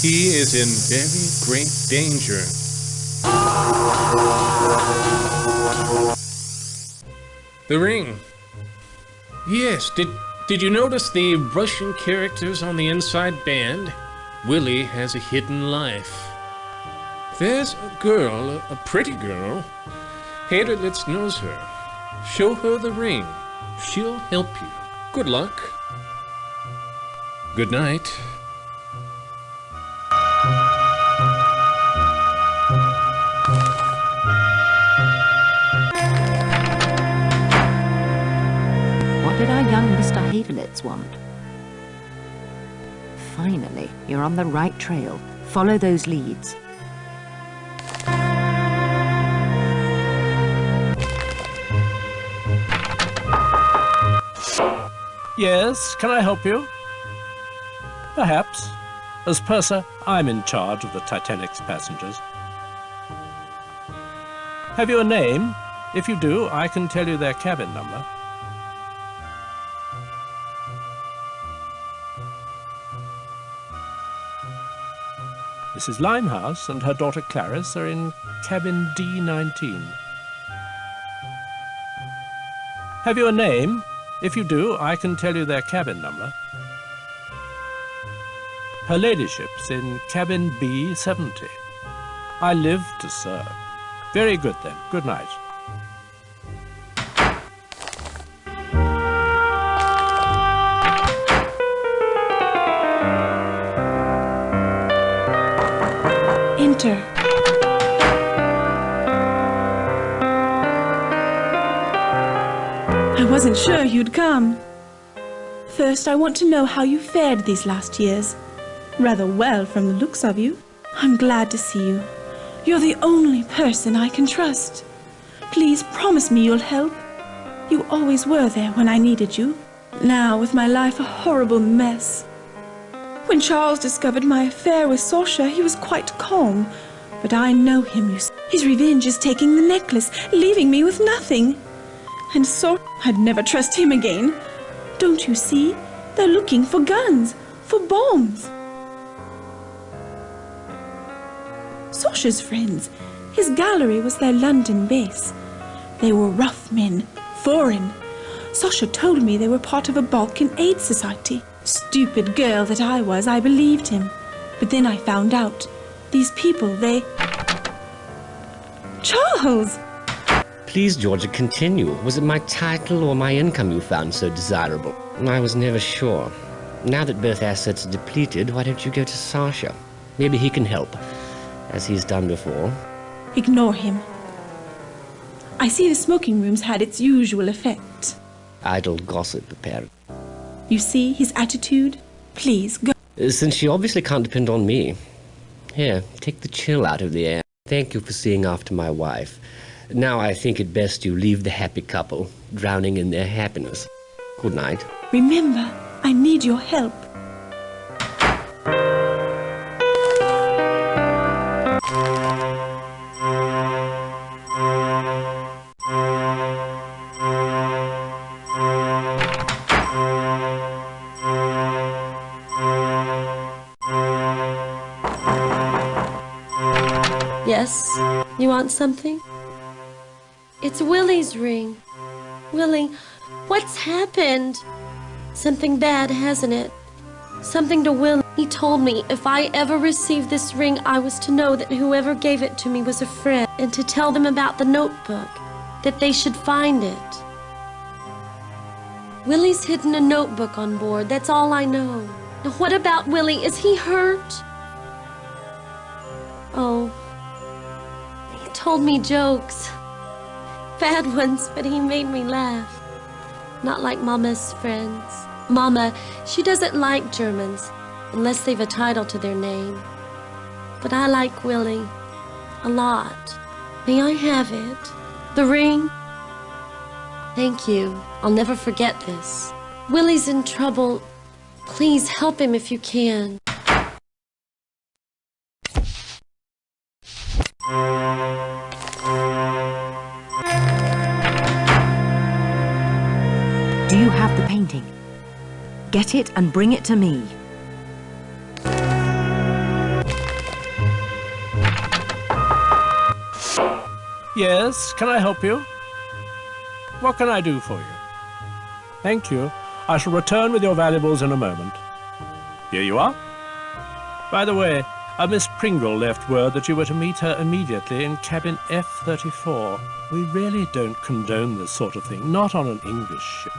He is in very great danger. The ring. Yes, did you notice the Russian characters on the inside band? Willie has a hidden life. There's a girl, a pretty girl. Haderlitz knows her. Show her the ring. She'll help you. Good luck. Good night. What did our young Mr. Hadelitz want? Finally, you're on the right trail. Follow those leads. Yes, can I help you? Perhaps. As purser, I'm in charge of the Titanic's passengers. Have you a name? If you do, I can tell you their cabin number. Mrs. Limehouse and her daughter Clarice are in cabin D19. Have you a name? If you do, I can tell you their cabin number. Her ladyship's in cabin B70. I live to serve. Very good, then. Good night. Enter. I wasn't sure you'd come. First, I want to know how you fared these last years. Rather well from the looks of you. I'm glad to see you. You're the only person I can trust. Please promise me you'll help. You always were there when I needed you. Now, with my life a horrible mess. When Charles discovered my affair with Saoirse, he was quite calm. But I know him, you see. His revenge is taking the necklace, leaving me with nothing. And so I'd never trust him again. Don't you see? They're looking for guns, for bombs. Saoirse's friends, his gallery was their London base. They were rough men, foreign. Saoirse told me they were part of a Balkan aid society. Stupid girl that I was, I believed him. But then I found out. These people, they... Charles! Please, Georgia, continue. Was it my title or my income you found so desirable? I was never sure. Now that both assets are depleted, why don't you go to Saoirse? Maybe he can help, as he's done before. Ignore him. I see the smoking room's had its usual effect. Idle gossip, apparently. You see his attitude? Please, go. Since she obviously can't depend on me. Here, take the chill out of the air. Thank you for seeing after my wife. Now I think it best you leave the happy couple, drowning in their happiness. Good night. Remember, I need your help. Yes? You want something? It's Willie's ring. Willie, what's happened? Something bad, hasn't it? Something to Willie. He told me if I ever received this ring, I was to know that whoever gave it to me was a friend, and to tell them about the notebook, that they should find it. Willie's hidden a notebook on board, that's all I know. Now what about Willie? Is he hurt? Oh, he told me jokes. Bad ones, but he made me laugh. Not like Mama's friends. Mama, she doesn't like Germans, unless they've a title to their name. But I like Willie a lot. May I have it? The ring? Thank you. I'll never forget this. Willie's in trouble. Please help him if you can. Do you have the painting? Get it and bring it to me. Yes, can I help you? What can I do for you? Thank you. I shall return with your valuables in a moment. Here you are. By the way, Miss Pringle left word that you were to meet her immediately in cabin F-34. We really don't condone this sort of thing, not on an English ship.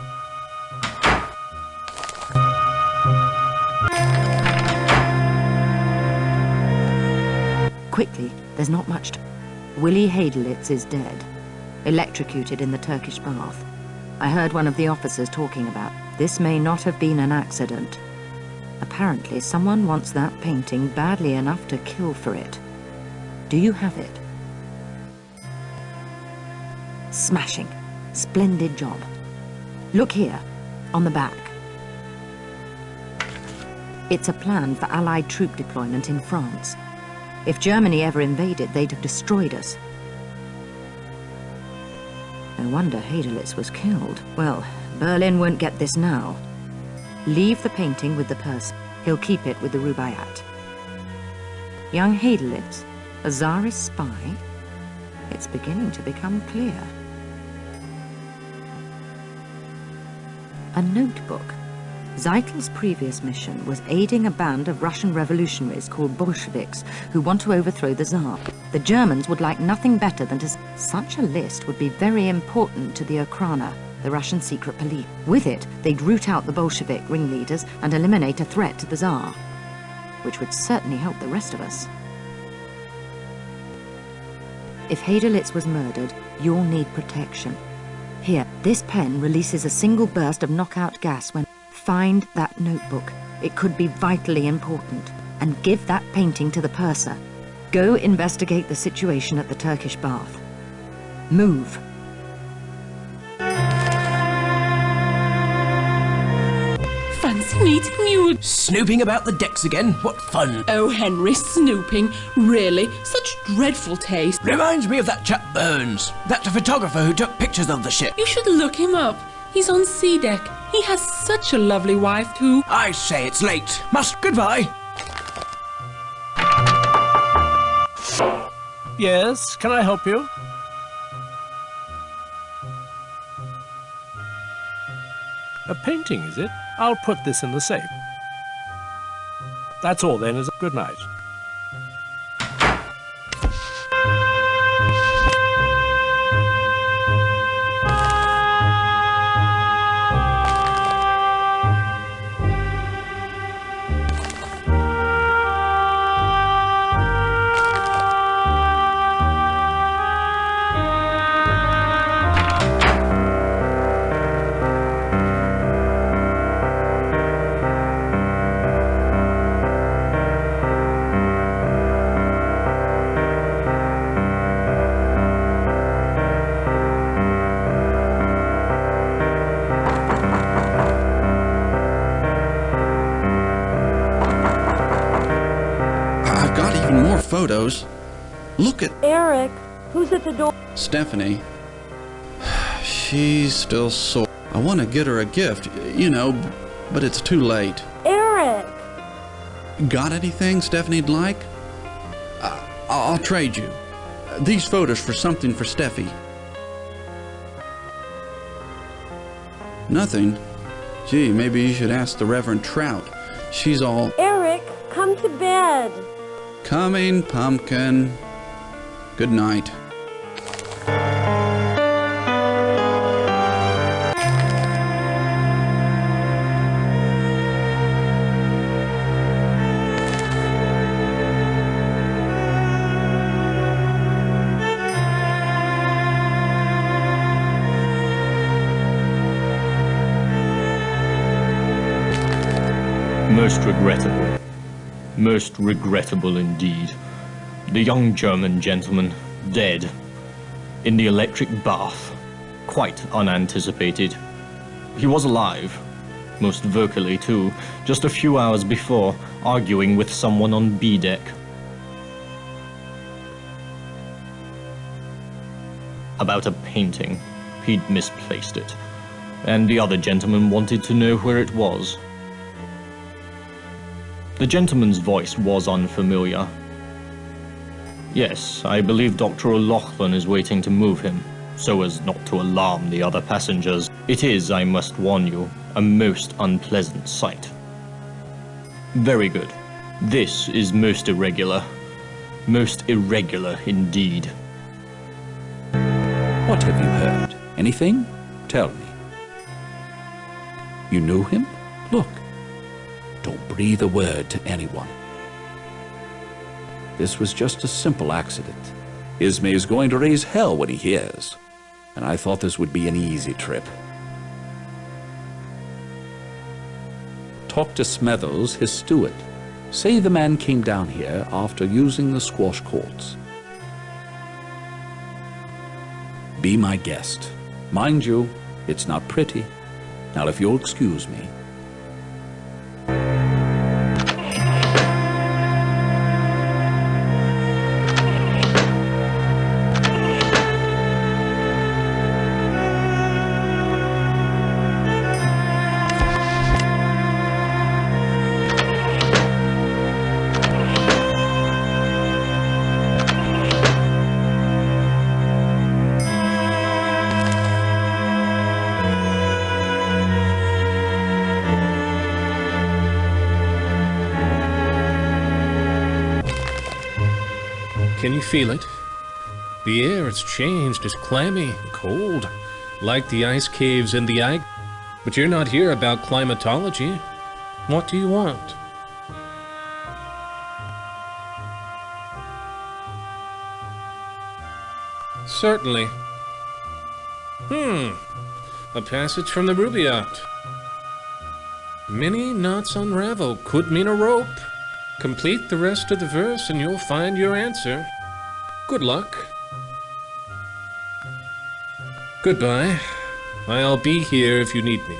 Quickly, there's not much to... Willie Hadelitz is dead, electrocuted in the Turkish bath. I heard one of the officers talking about this may not have been an accident. Apparently, someone wants that painting badly enough to kill for it. Do you have it? Smashing. Splendid job. Look here, on the back. It's a plan for Allied troop deployment in France. If Germany ever invaded, they'd have destroyed us. No wonder Hadelitz was killed. Well, Berlin won't get this now. Leave the painting with the person. He'll keep it with the Rubaiyat. Young Hadelitz, a Tsarist spy? It's beginning to become clear. A notebook. Zeitel's previous mission was aiding a band of Russian revolutionaries called Bolsheviks who want to overthrow the Tsar. The Germans would like nothing better than to... Such a list would be very important to the Okhrana, the Russian secret police. With it, they'd root out the Bolshevik ringleaders and eliminate a threat to the Tsar, which would certainly help the rest of us. If Heidelitz was murdered, you'll need protection. Here, this pen releases a single burst of knockout gas when... Find that notebook. It could be vitally important. And give that painting to the purser. Go investigate the situation at the Turkish bath. Move. Fancy meeting you. Snooping about the decks again? What fun. Oh, Henry, snooping. Really? Such dreadful taste. Reminds me of that chap Burns. That photographer who took pictures of the ship. You should look him up. He's on sea deck. He has such a lovely wife, too. I say it's late. Goodbye. Yes, can I help you? A painting, is it? I'll put this in the safe. That's all then, is it? Good night. More photos. Look at Eric, who's at the door? Stephanie. She's still sore. I want to get her a gift, you know, but it's too late. Eric! Got anything Stephanie'd like? I'll trade you. These photos for something for Steffi. Nothing? Gee, maybe you should ask the Reverend Trout. She's all... Eric, come to bed. Coming, Pumpkin. Good night. Most regrettable. Most regrettable indeed. The young German gentleman, dead. In the electric bath. Quite unanticipated. He was alive. Most vocally too, just a few hours before, arguing with someone on B deck. About a painting. He'd misplaced it. And the other gentleman wanted to know where it was. The gentleman's voice was unfamiliar. Yes, I believe Dr. O'Loughlin is waiting to move him, so as not to alarm the other passengers. It is, I must warn you, a most unpleasant sight. Very good. This is most irregular. Most irregular indeed. What have you heard? Anything? Tell me. You knew him? Look. Don't breathe a word to anyone. This was just a simple accident. Ismay is going to raise hell when he hears. And I thought this would be an easy trip. Talk to Smethers, his steward. Say the man came down here after using the squash courts. Be my guest. Mind you, it's not pretty. Now if you'll excuse me. Can you feel it? The air, it's changed. It's clammy, cold, like the ice caves in the eye. But you're not here about climatology. What do you want? Certainly. A passage from the Rubaiyat. Many knots unravel could mean a rope. Complete the rest of the verse and you'll find your answer. Good luck. Goodbye. I'll be here if you need me.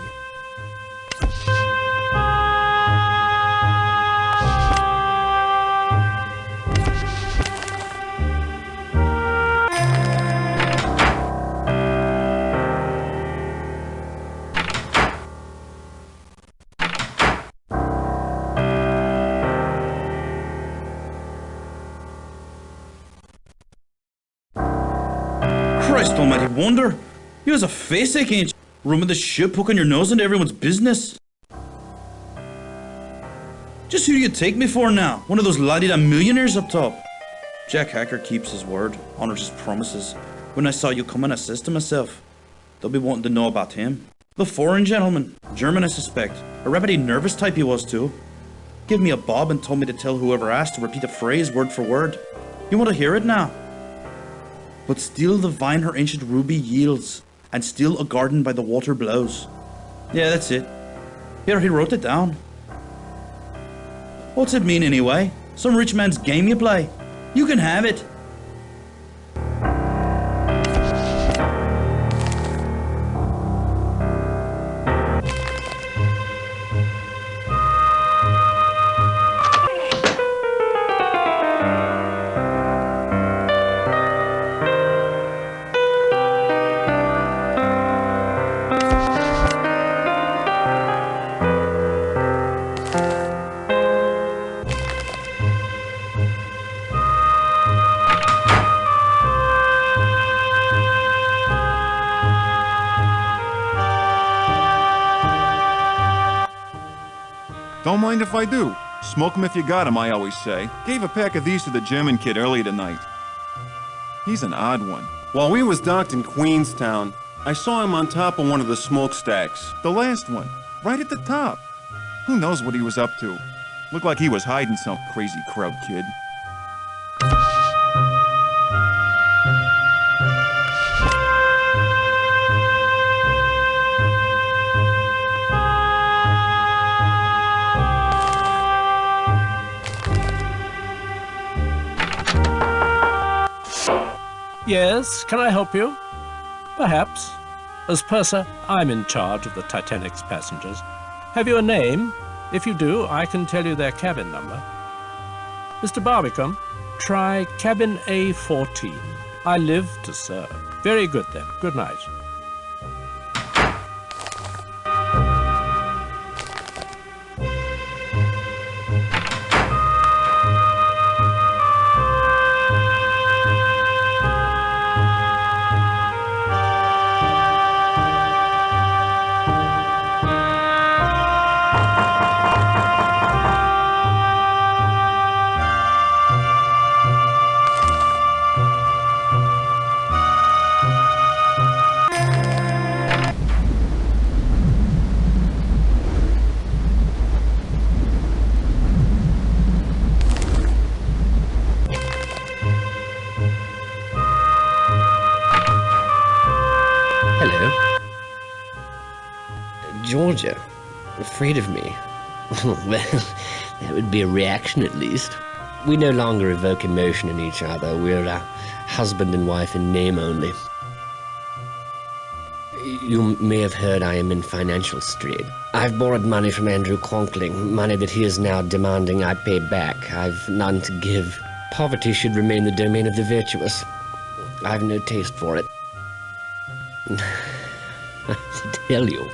Christ almighty wonder! You has a face ache, ain't you? Rooming the ship, poking your nose into everyone's business. Just who do you take me for now? One of those la-di-da millionaires up top? Jack Hacker keeps his word, honors his promises. When I saw you coming, I says to myself, they'll be wanting to know about him. The foreign gentleman, German I suspect, a rapidly nervous type he was too. Gave me a bob and told me to tell whoever asked to repeat a phrase word for word. You want to hear it now? But still the vine her ancient ruby yields, and still a garden by the water blows. Yeah, that's it. Here, he wrote it down. What's it mean anyway? Some rich man's game you play? You can have it. Don't mind if I do. Smoke 'em if you got 'em, I always say. Gave a pack of these to the German kid earlier tonight. He's an odd one. While we was docked in Queenstown, I saw him on top of one of the smokestacks. The last one, right at the top. Who knows what he was up to? Looked like he was hiding some crazy crowd kid. Yes, can I help you? Perhaps. As purser, I'm in charge of the Titanic's passengers. Have you a name? If you do, I can tell you their cabin number. Mr. Barbican, try cabin A14. I live to serve. Very good then. Good night. Georgia, afraid of me? Well, that would be a reaction at least. We no longer evoke emotion in each other. We're husband and wife in name only. You may have heard I am in financial strait. I've borrowed money from Andrew Conkling, money that he is now demanding I pay back. I've none to give. Poverty should remain the domain of the virtuous. I've no taste for it. I tell you.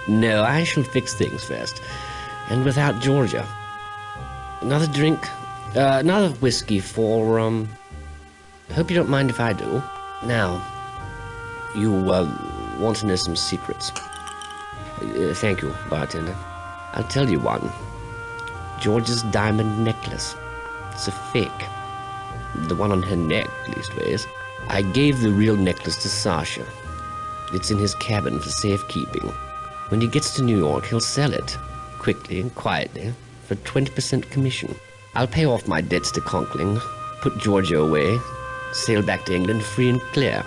No, I shall fix things first. And without Georgia. Another drink? Another whiskey for, hope you don't mind if I do. Now, you, want to know some secrets. Thank you, bartender. I'll tell you one. George's diamond necklace. It's a fake. The one on her neck, leastways. I gave the real necklace to Sasha. It's in his cabin for safekeeping. When he gets to New York, he'll sell it, quickly and quietly, for 20% commission. I'll pay off my debts to Conkling, put Georgia away, sail back to England free and clear.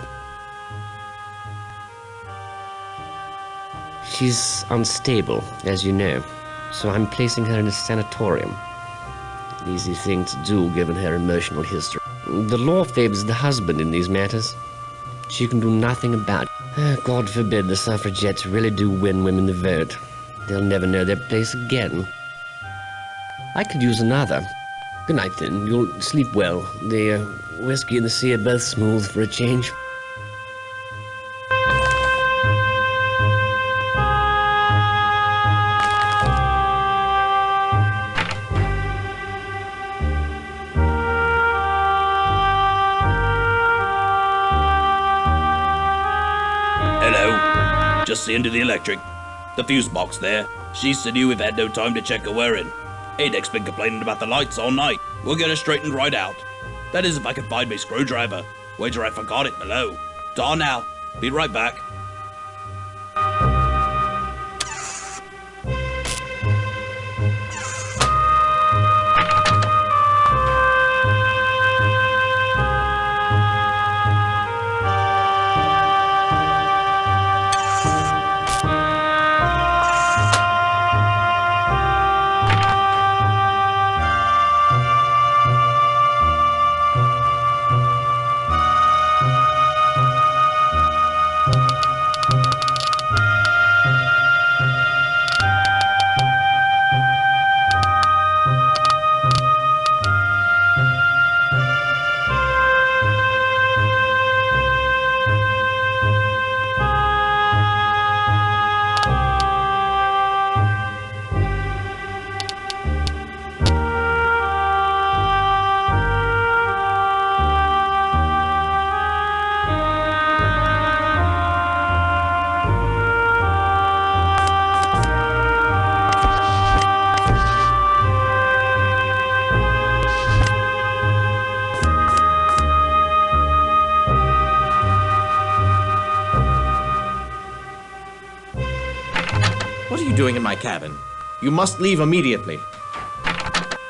She's unstable, as you know, so I'm placing her in a sanatorium. An easy thing to do, given her emotional history. The law favors the husband in these matters. She can do nothing about it. God forbid the suffragettes really do win women the vote. They'll never know their place again. I could use another. Good night, then. You'll sleep well. The whiskey and the sea are both smooth for a change. Hello. Just seeing to the electric. The fuse box there. She said you have had no time to check her wiring. Adek's been complaining about the lights all night. We'll get her straightened right out. That is if I can find my screwdriver. Wager I forgot it below. Ta now. Be right back. What are you doing in my cabin? You must leave immediately.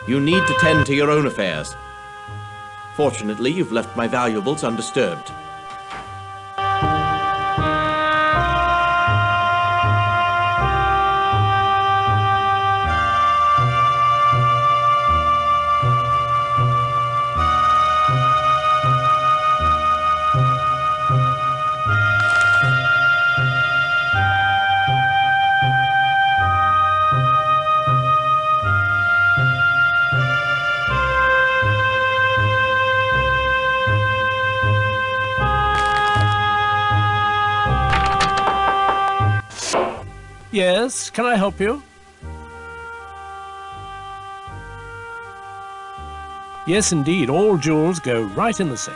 You need to tend to your own affairs. Fortunately, you've left my valuables undisturbed. Yes, can I help you? Yes, indeed. All jewels go right in the safe.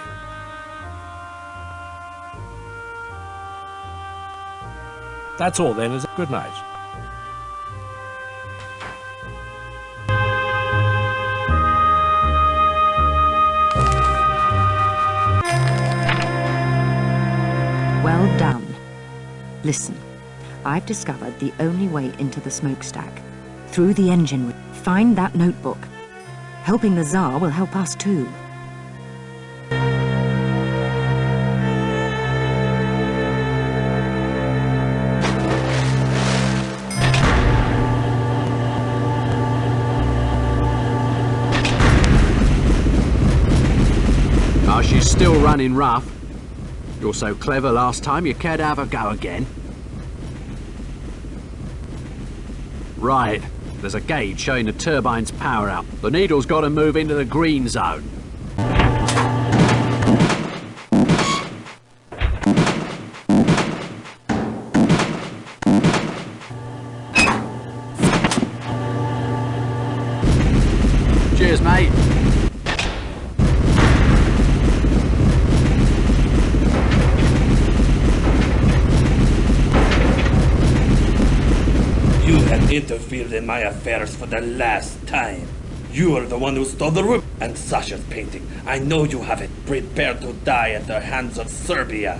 That's all then, is it? Good night. Well done. Listen, I've discovered the only way into the smokestack. Through the engine room. Find that notebook. Helping the Tsar will help us too. Oh, she's still running rough. You're so clever last time, you cared to have a go again. Right, there's a gauge showing the turbine's power out. The needle's got to move into the green zone. Cheers, mate. You have interfered in my affairs for the last time. You are the one who stole the room. And Sasha's painting. I know you have it. Prepare to die at the hands of Serbia.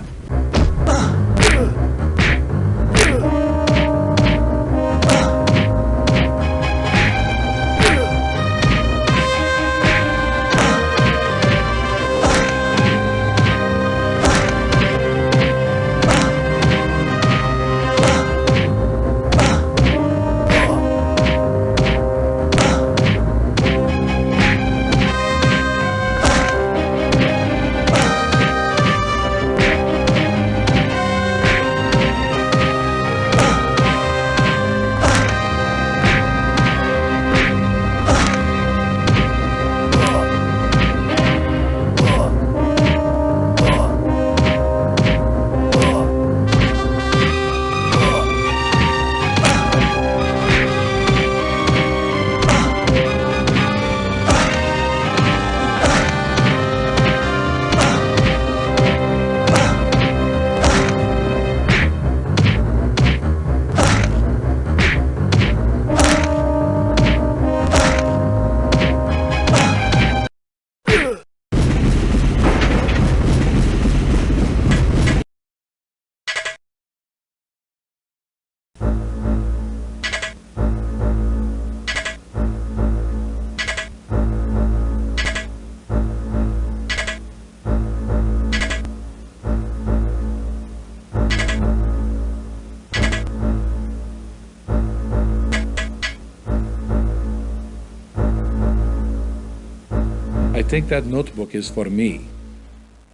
I think that notebook is for me.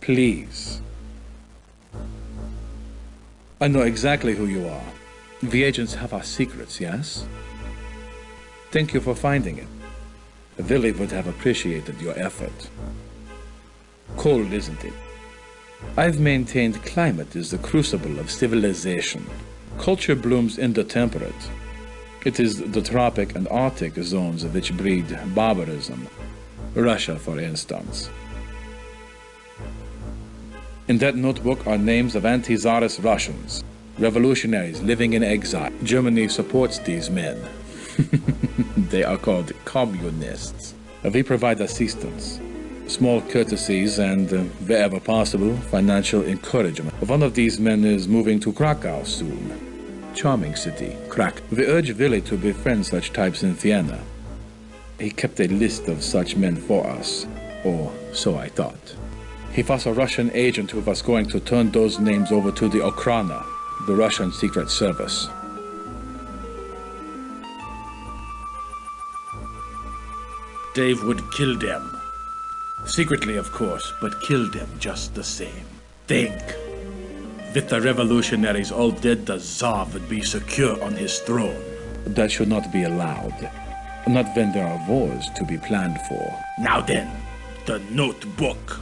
Please. I know exactly who you are. The agents have our secrets, yes? Thank you for finding it. Willie would have appreciated your effort. Cold, isn't it? I've maintained climate is the crucible of civilization. Culture blooms in the temperate. It is the tropic and Arctic zones which breed barbarism. Russia, for instance. In that notebook are names of anti-Tsarist Russians, revolutionaries living in exile. Germany supports these men. They are called communists. We provide assistance, small courtesies, and, wherever possible, financial encouragement. One of these men is moving to Krakow soon. Charming city, Krakow. We urge Willie to befriend such types in Vienna. He kept a list of such men for us, or so I thought. He was a Russian agent who was going to turn those names over to the Okhrana, the Russian Secret Service. Dave would kill them. Secretly, of course, but kill them just the same. Think. With the revolutionaries all dead, the Tsar would be secure on his throne. That should not be allowed. Not when there are wars to be planned for. Now then, the notebook.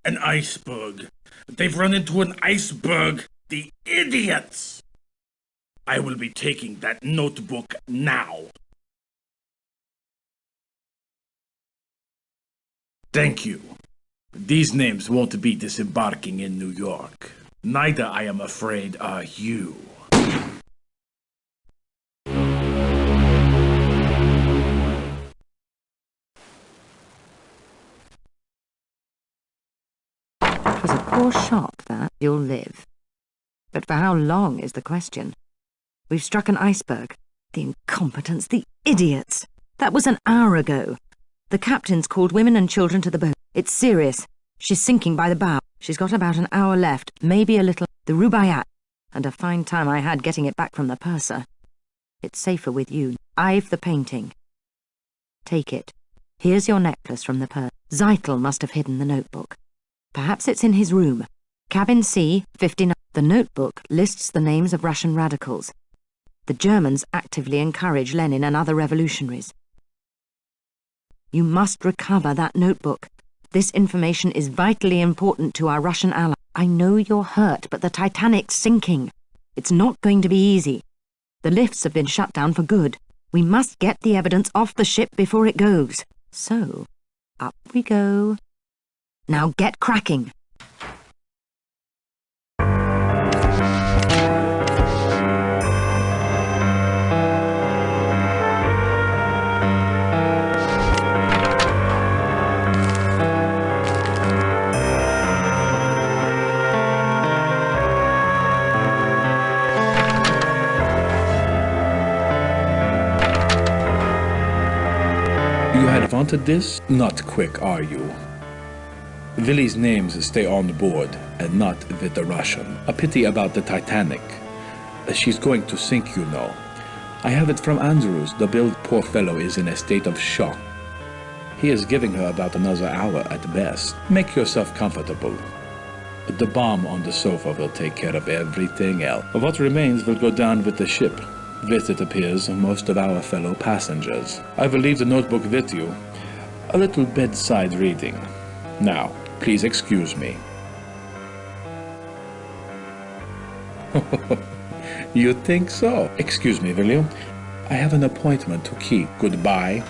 An iceberg. They've run into an iceberg. The idiots! I will be taking that notebook now. Thank you. These names won't be disembarking in New York. Neither, I am afraid, are you. It was a poor shot, that. You'll live. But for how long is the question? We've struck an iceberg. The incompetents, the idiots. That was an hour ago. The captain's called women and children to the boat. It's serious. She's sinking by the bow. She's got about an hour left, maybe a little. The Rubaiyat. And a fine time I had getting it back from the purser. It's safer with you. I've the painting. Take it. Here's your necklace from the purse. Zeitel must have hidden the notebook. Perhaps it's in his room. Cabin C, 59. The notebook lists the names of Russian radicals. The Germans actively encourage Lenin and other revolutionaries. You must recover that notebook. This information is vitally important to our Russian ally. I know you're hurt, but the Titanic's sinking. It's not going to be easy. The lifts have been shut down for good. We must get the evidence off the ship before it goes. So, up we go. Now get cracking. You had wanted this? Not quick, are you? Willy's names stay on board, and not with the Russian. A pity about the Titanic. She's going to sink, you know. I have it from Andrews. The poor fellow is in a state of shock. He is giving her about another hour at best. Make yourself comfortable. The bomb on the sofa will take care of everything else. What remains will go down with the ship. With, it appears, most of our fellow passengers. I will leave the notebook with you. A little bedside reading. Now, please excuse me. You think so? Excuse me, will you? I have an appointment to keep. Goodbye.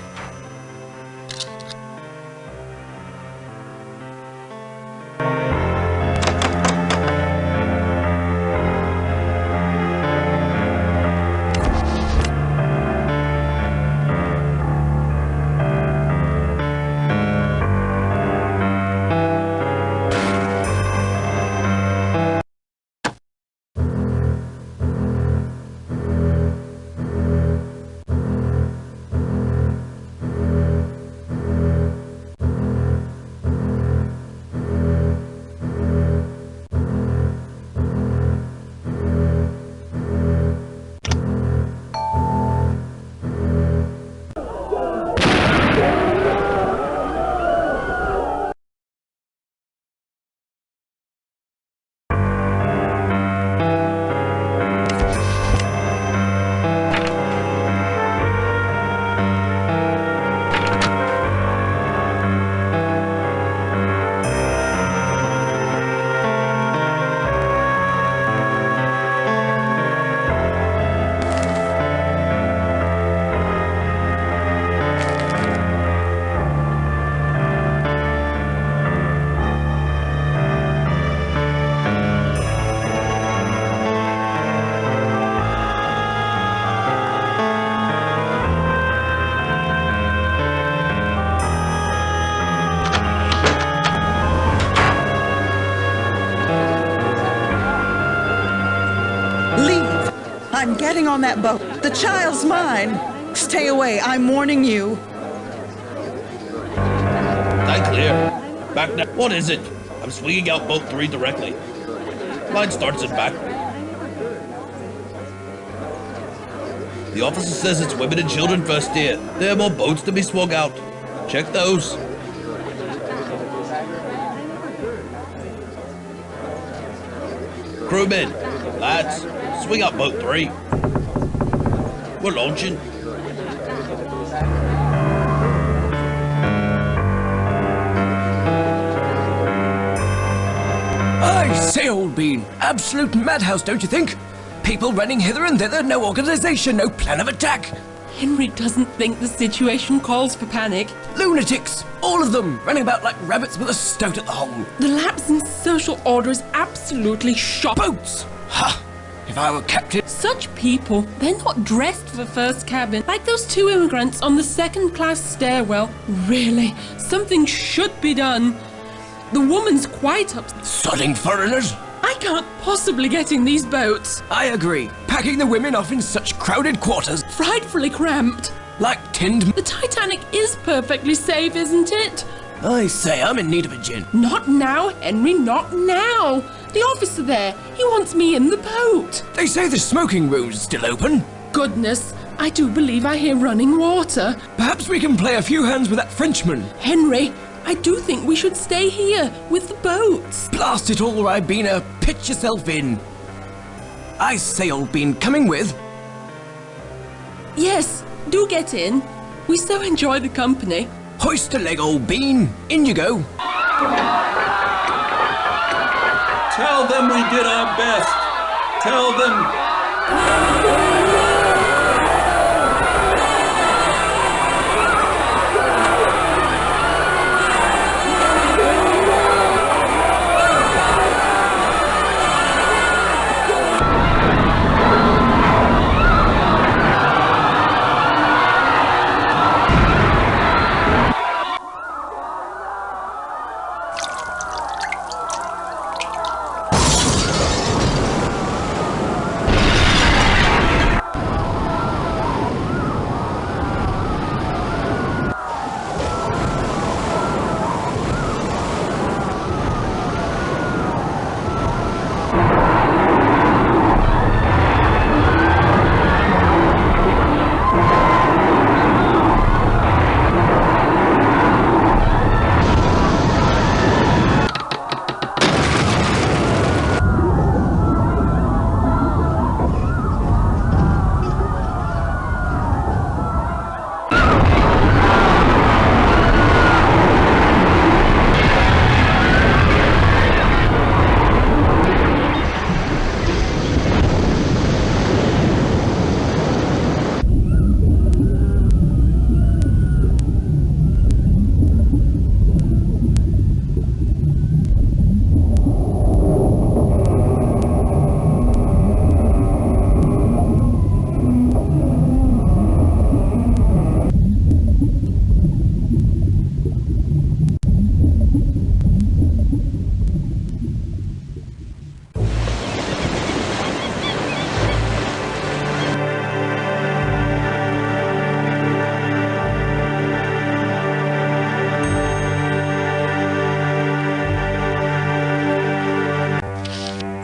I'm getting on that boat. The child's mine. Stay away, I'm warning you. Stand clear. Back now. What is it? I'm swinging out boat 3 directly. Line starts in back. The officer says it's women and children first here. There are more boats to be swung out. Check those. Crewmen, lads, swing up boat 3. We're launching. I say, old bean, absolute madhouse, don't you think? People running hither and thither, no organization, no plan of attack. Henry doesn't think the situation calls for panic. Lunatics, all of them, running about like rabbits with a stoat at the hole. The lapse in social order is absolutely shocking. Boats! Ha! If I were captain... Such people, they're not dressed for first cabin, like those 2 immigrants on the second-class stairwell. Really, something should be done. The woman's quite upset. Sodding foreigners! I can't possibly get in these boats. I agree. Packing the women off in such crowded quarters. Frightfully cramped. Like tinned... The Titanic is perfectly safe, isn't it? I say, I'm in need of a gin. Not now, Henry, not now. The officer there, he wants me in the boat. They say the smoking room's still open. Goodness, I do believe I hear running water. Perhaps we can play a few hands with that Frenchman. Henry, I do think we should stay here with the boats. Blast it all, Ribena. Pitch yourself in. I say, old bean, coming with? Yes, do get in. We so enjoy the company. Hoist a leg, old bean. In you go. Tell them we did our best. Tell them...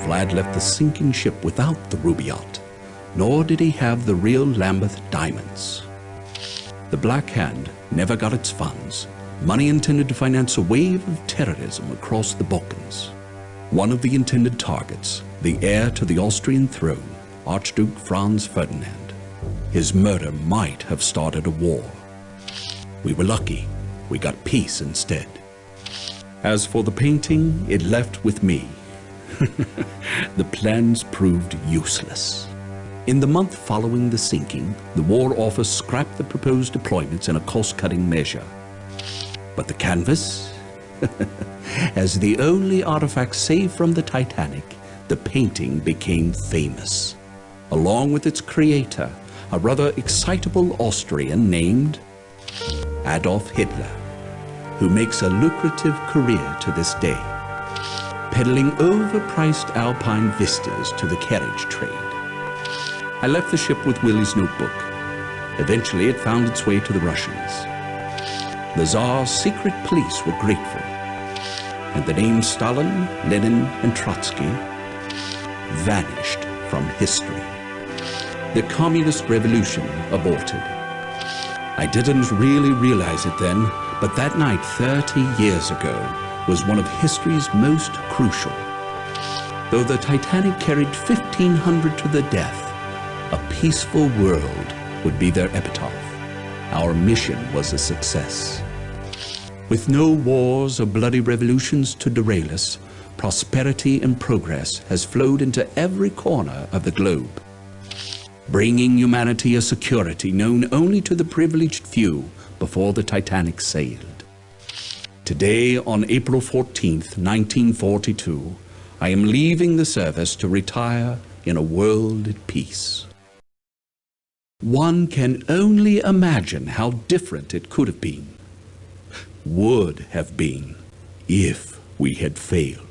Vlad left the sinking ship without the Rubaiyat, nor did he have the real Lambeth diamonds. The Black Hand never got its funds, money intended to finance a wave of terrorism across the Balkans. One of the intended targets, the heir to the Austrian throne, Archduke Franz Ferdinand. His murder might have started a war. We were lucky. We got peace instead. As for the painting, it left with me. The plans proved useless. In the month following the sinking, the War Office scrapped the proposed deployments in a cost-cutting measure. But the canvas? As the only artifact saved from the Titanic, the painting became famous. Along with its creator, a rather excitable Austrian named Adolf Hitler, who makes a lucrative career to this day, peddling overpriced alpine vistas to the carriage trade. I left the ship with Willie's notebook. Eventually, it found its way to the Russians. The Tsar's secret police were grateful, and the names Stalin, Lenin, and Trotsky vanished from history. The communist revolution aborted. I didn't really realize it then, but that night 30 years ago was one of history's most crucial. Though the Titanic carried 1,500 to the death, a peaceful world would be their epitaph. Our mission was a success. With no wars or bloody revolutions to derail us, prosperity and progress has flowed into every corner of the globe, bringing humanity a security known only to the privileged few before the Titanic sailed. Today, on April 14th, 1942, I am leaving the service to retire in a world at peace. One can only imagine how different it could have been, would have been, if we had failed.